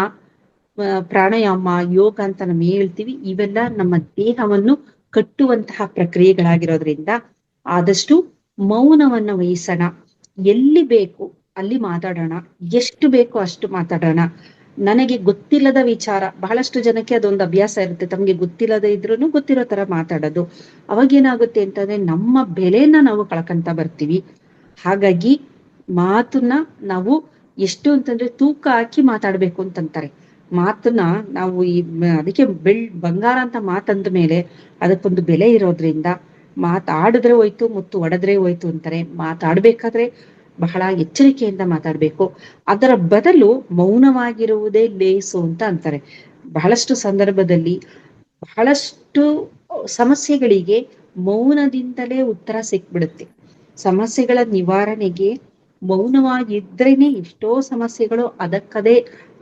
ಪ್ರಾಣಾಯಾಮ, ಯೋಗ ಅಂತ ನಾವು ಹೇಳ್ತೀವಿ, ಇವೆಲ್ಲ ನಮ್ಮ ದೇಹವನ್ನು ಕಟ್ಟುವಂತಹ ಪ್ರಕ್ರಿಯೆಗಳಾಗಿರೋದ್ರಿಂದ ಆದಷ್ಟು ಮೌನವನ್ನ ವಹಿಸೋಣ. ಎಲ್ಲಿ ಬೇಕು ಅಲ್ಲಿ ಮಾತಾಡೋಣ, ಎಷ್ಟು ಬೇಕೋ ಅಷ್ಟು ಮಾತಾಡೋಣ. ನನಗೆ ಗೊತ್ತಿಲ್ಲದ ವಿಚಾರ, ಬಹಳಷ್ಟು ಜನಕ್ಕೆ ಅದೊಂದು ಅಭ್ಯಾಸ ಇರುತ್ತೆ, ತಮ್ಗೆ ಗೊತ್ತಿಲ್ಲದ ಇದ್ರೂ ಗೊತ್ತಿರೋ ತರ ಮಾತಾಡೋದು. ಅವಾಗೇನಾಗುತ್ತೆ ಅಂತಂದ್ರೆ ನಮ್ಮ ಬೆಲೆನ ನಾವು ಕಳ್ಕೊಂತ ಬರ್ತೀವಿ. ಹಾಗಾಗಿ ಮಾತನ್ನ ನಾವು ಎಷ್ಟು ಅಂತಂದ್ರೆ ತೂಕ ಹಾಕಿ ಮಾತಾಡ್ಬೇಕು ಅಂತಂತಾರೆ. ಮಾತನ್ನ ನಾವು ಅದಕ್ಕೆ ಬಂಗಾರ ಅಂತ ಮಾತಂದ ಮೇಲೆ ಅದಕ್ಕೊಂದು ಬೆಲೆ ಇರೋದ್ರಿಂದ ಮಾತಾಡಿದ್ರೆ ಹೋಯ್ತು, ಮುತ್ತು ಒಡೆದ್ರೆ ಹೋಯ್ತು ಅಂತಾರೆ. ಮಾತಾಡ್ಬೇಕಾದ್ರೆ ಬಹಳ ಎಚ್ಚರಿಕೆಯಿಂದ ಮಾತಾಡ್ಬೇಕು. ಅದರ ಬದಲು ಮೌನವಾಗಿರುವುದೇ ಲೇಸು ಅಂತ ಅಂತಾರೆ. ಬಹಳಷ್ಟು ಸಂದರ್ಭದಲ್ಲಿ ಬಹಳಷ್ಟು ಸಮಸ್ಯೆಗಳಿಗೆ ಮೌನದಿಂದಲೇ ಉತ್ತರ ಸಿಕ್ಬಿಡುತ್ತೆ. ಸಮಸ್ಯೆಗಳ ನಿವಾರಣೆಗೆ ಮೌನವಾಗಿದ್ರೇನೆ ಎಷ್ಟೋ ಸಮಸ್ಯೆಗಳು ಅದಕ್ಕದೇ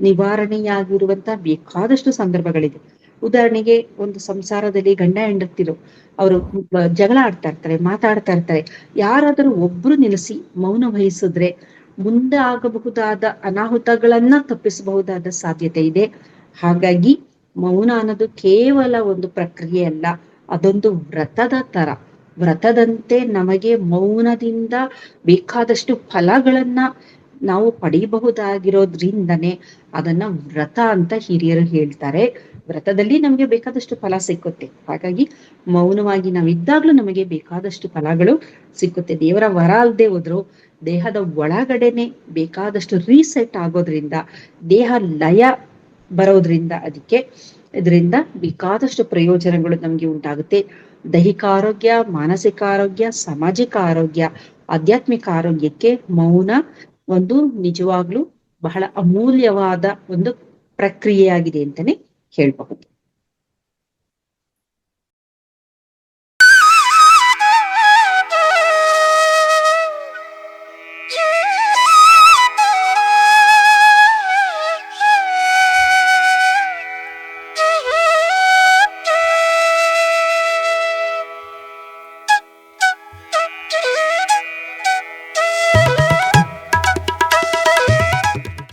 ನಿವಾರಣೆಯಾಗಿರುವಂತ ಬೇಕಾದಷ್ಟು ಸಂದರ್ಭಗಳಿದೆ. ಉದಾಹರಣೆಗೆ, ಒಂದು ಸಂಸಾರದಲ್ಲಿ ಗಂಡ ಹೆಂಡತಿರು ಅವರು ಜಗಳ ಆಡ್ತಾ ಇರ್ತಾರೆ, ಮಾತಾಡ್ತಾ ಇರ್ತಾರೆ. ಯಾರಾದರೂ ಒಬ್ರು ನಿಲ್ಲಿಸಿ ಮೌನ ವಹಿಸಿದ್ರೆ ಮುಂದೆ ಆಗಬಹುದಾದ ಅನಾಹುತಗಳನ್ನ ತಪ್ಪಿಸಬಹುದಾದ ಸಾಧ್ಯತೆ ಇದೆ. ಹಾಗಾಗಿ ಮೌನ ಅನ್ನೋದು ಕೇವಲ ಒಂದು ಪ್ರಕ್ರಿಯೆ ಅಲ್ಲ, ಅದೊಂದು ವ್ರತದ ತರ. ವ್ರತದಂತೆ ನಮಗೆ ಮೌನದಿಂದ ಬೇಕಾದಷ್ಟು ಫಲಗಳನ್ನ ನಾವು ಪಡೆಯಬಹುದಾಗಿರೋದ್ರಿಂದನೇ ಅದನ್ನ ವ್ರತ ಅಂತ ಹಿರಿಯರು ಹೇಳ್ತಾರೆ. ವ್ರತದಲ್ಲಿ ನಮಗೆ ಬೇಕಾದಷ್ಟು ಫಲ ಸಿಕ್ಕುತ್ತೆ. ಹಾಗಾಗಿ ಮೌನವಾಗಿ ನಾವಿದ್ದಾಗ್ಲೂ ನಮಗೆ ಬೇಕಾದಷ್ಟು ಫಲಗಳು ಸಿಕ್ಕುತ್ತೆ. ದೇವರ ವರ ಅಲ್ದೆ ಹೋದ್ರು ದೇಹದ ಒಳಗಡೆನೆ ಬೇಕಾದಷ್ಟು ರೀಸೆಟ್ ಆಗೋದ್ರಿಂದ, ದೇಹ ಲಯ ಬರೋದ್ರಿಂದ ಇದರಿಂದ ಬೇಕಾದಷ್ಟು ಪ್ರಯೋಜನಗಳು ನಮ್ಗೆ ಉಂಟಾಗುತ್ತೆ. ದೈಹಿಕ ಆರೋಗ್ಯ, ಮಾನಸಿಕ ಆರೋಗ್ಯ, ಸಾಮಾಜಿಕ ಆರೋಗ್ಯ, ಆಧ್ಯಾತ್ಮಿಕ ಆರೋಗ್ಯಕ್ಕೆ ಮೌನ ಒಂದು ನಿಜವಾಗ್ಲೂ ಬಹಳ ಅಮೂಲ್ಯವಾದ ಒಂದು ಪ್ರಕ್ರಿಯೆಯಾಗಿದೆ ಅಂತಾನೆ ಹೇಳ್ಬಹುದು.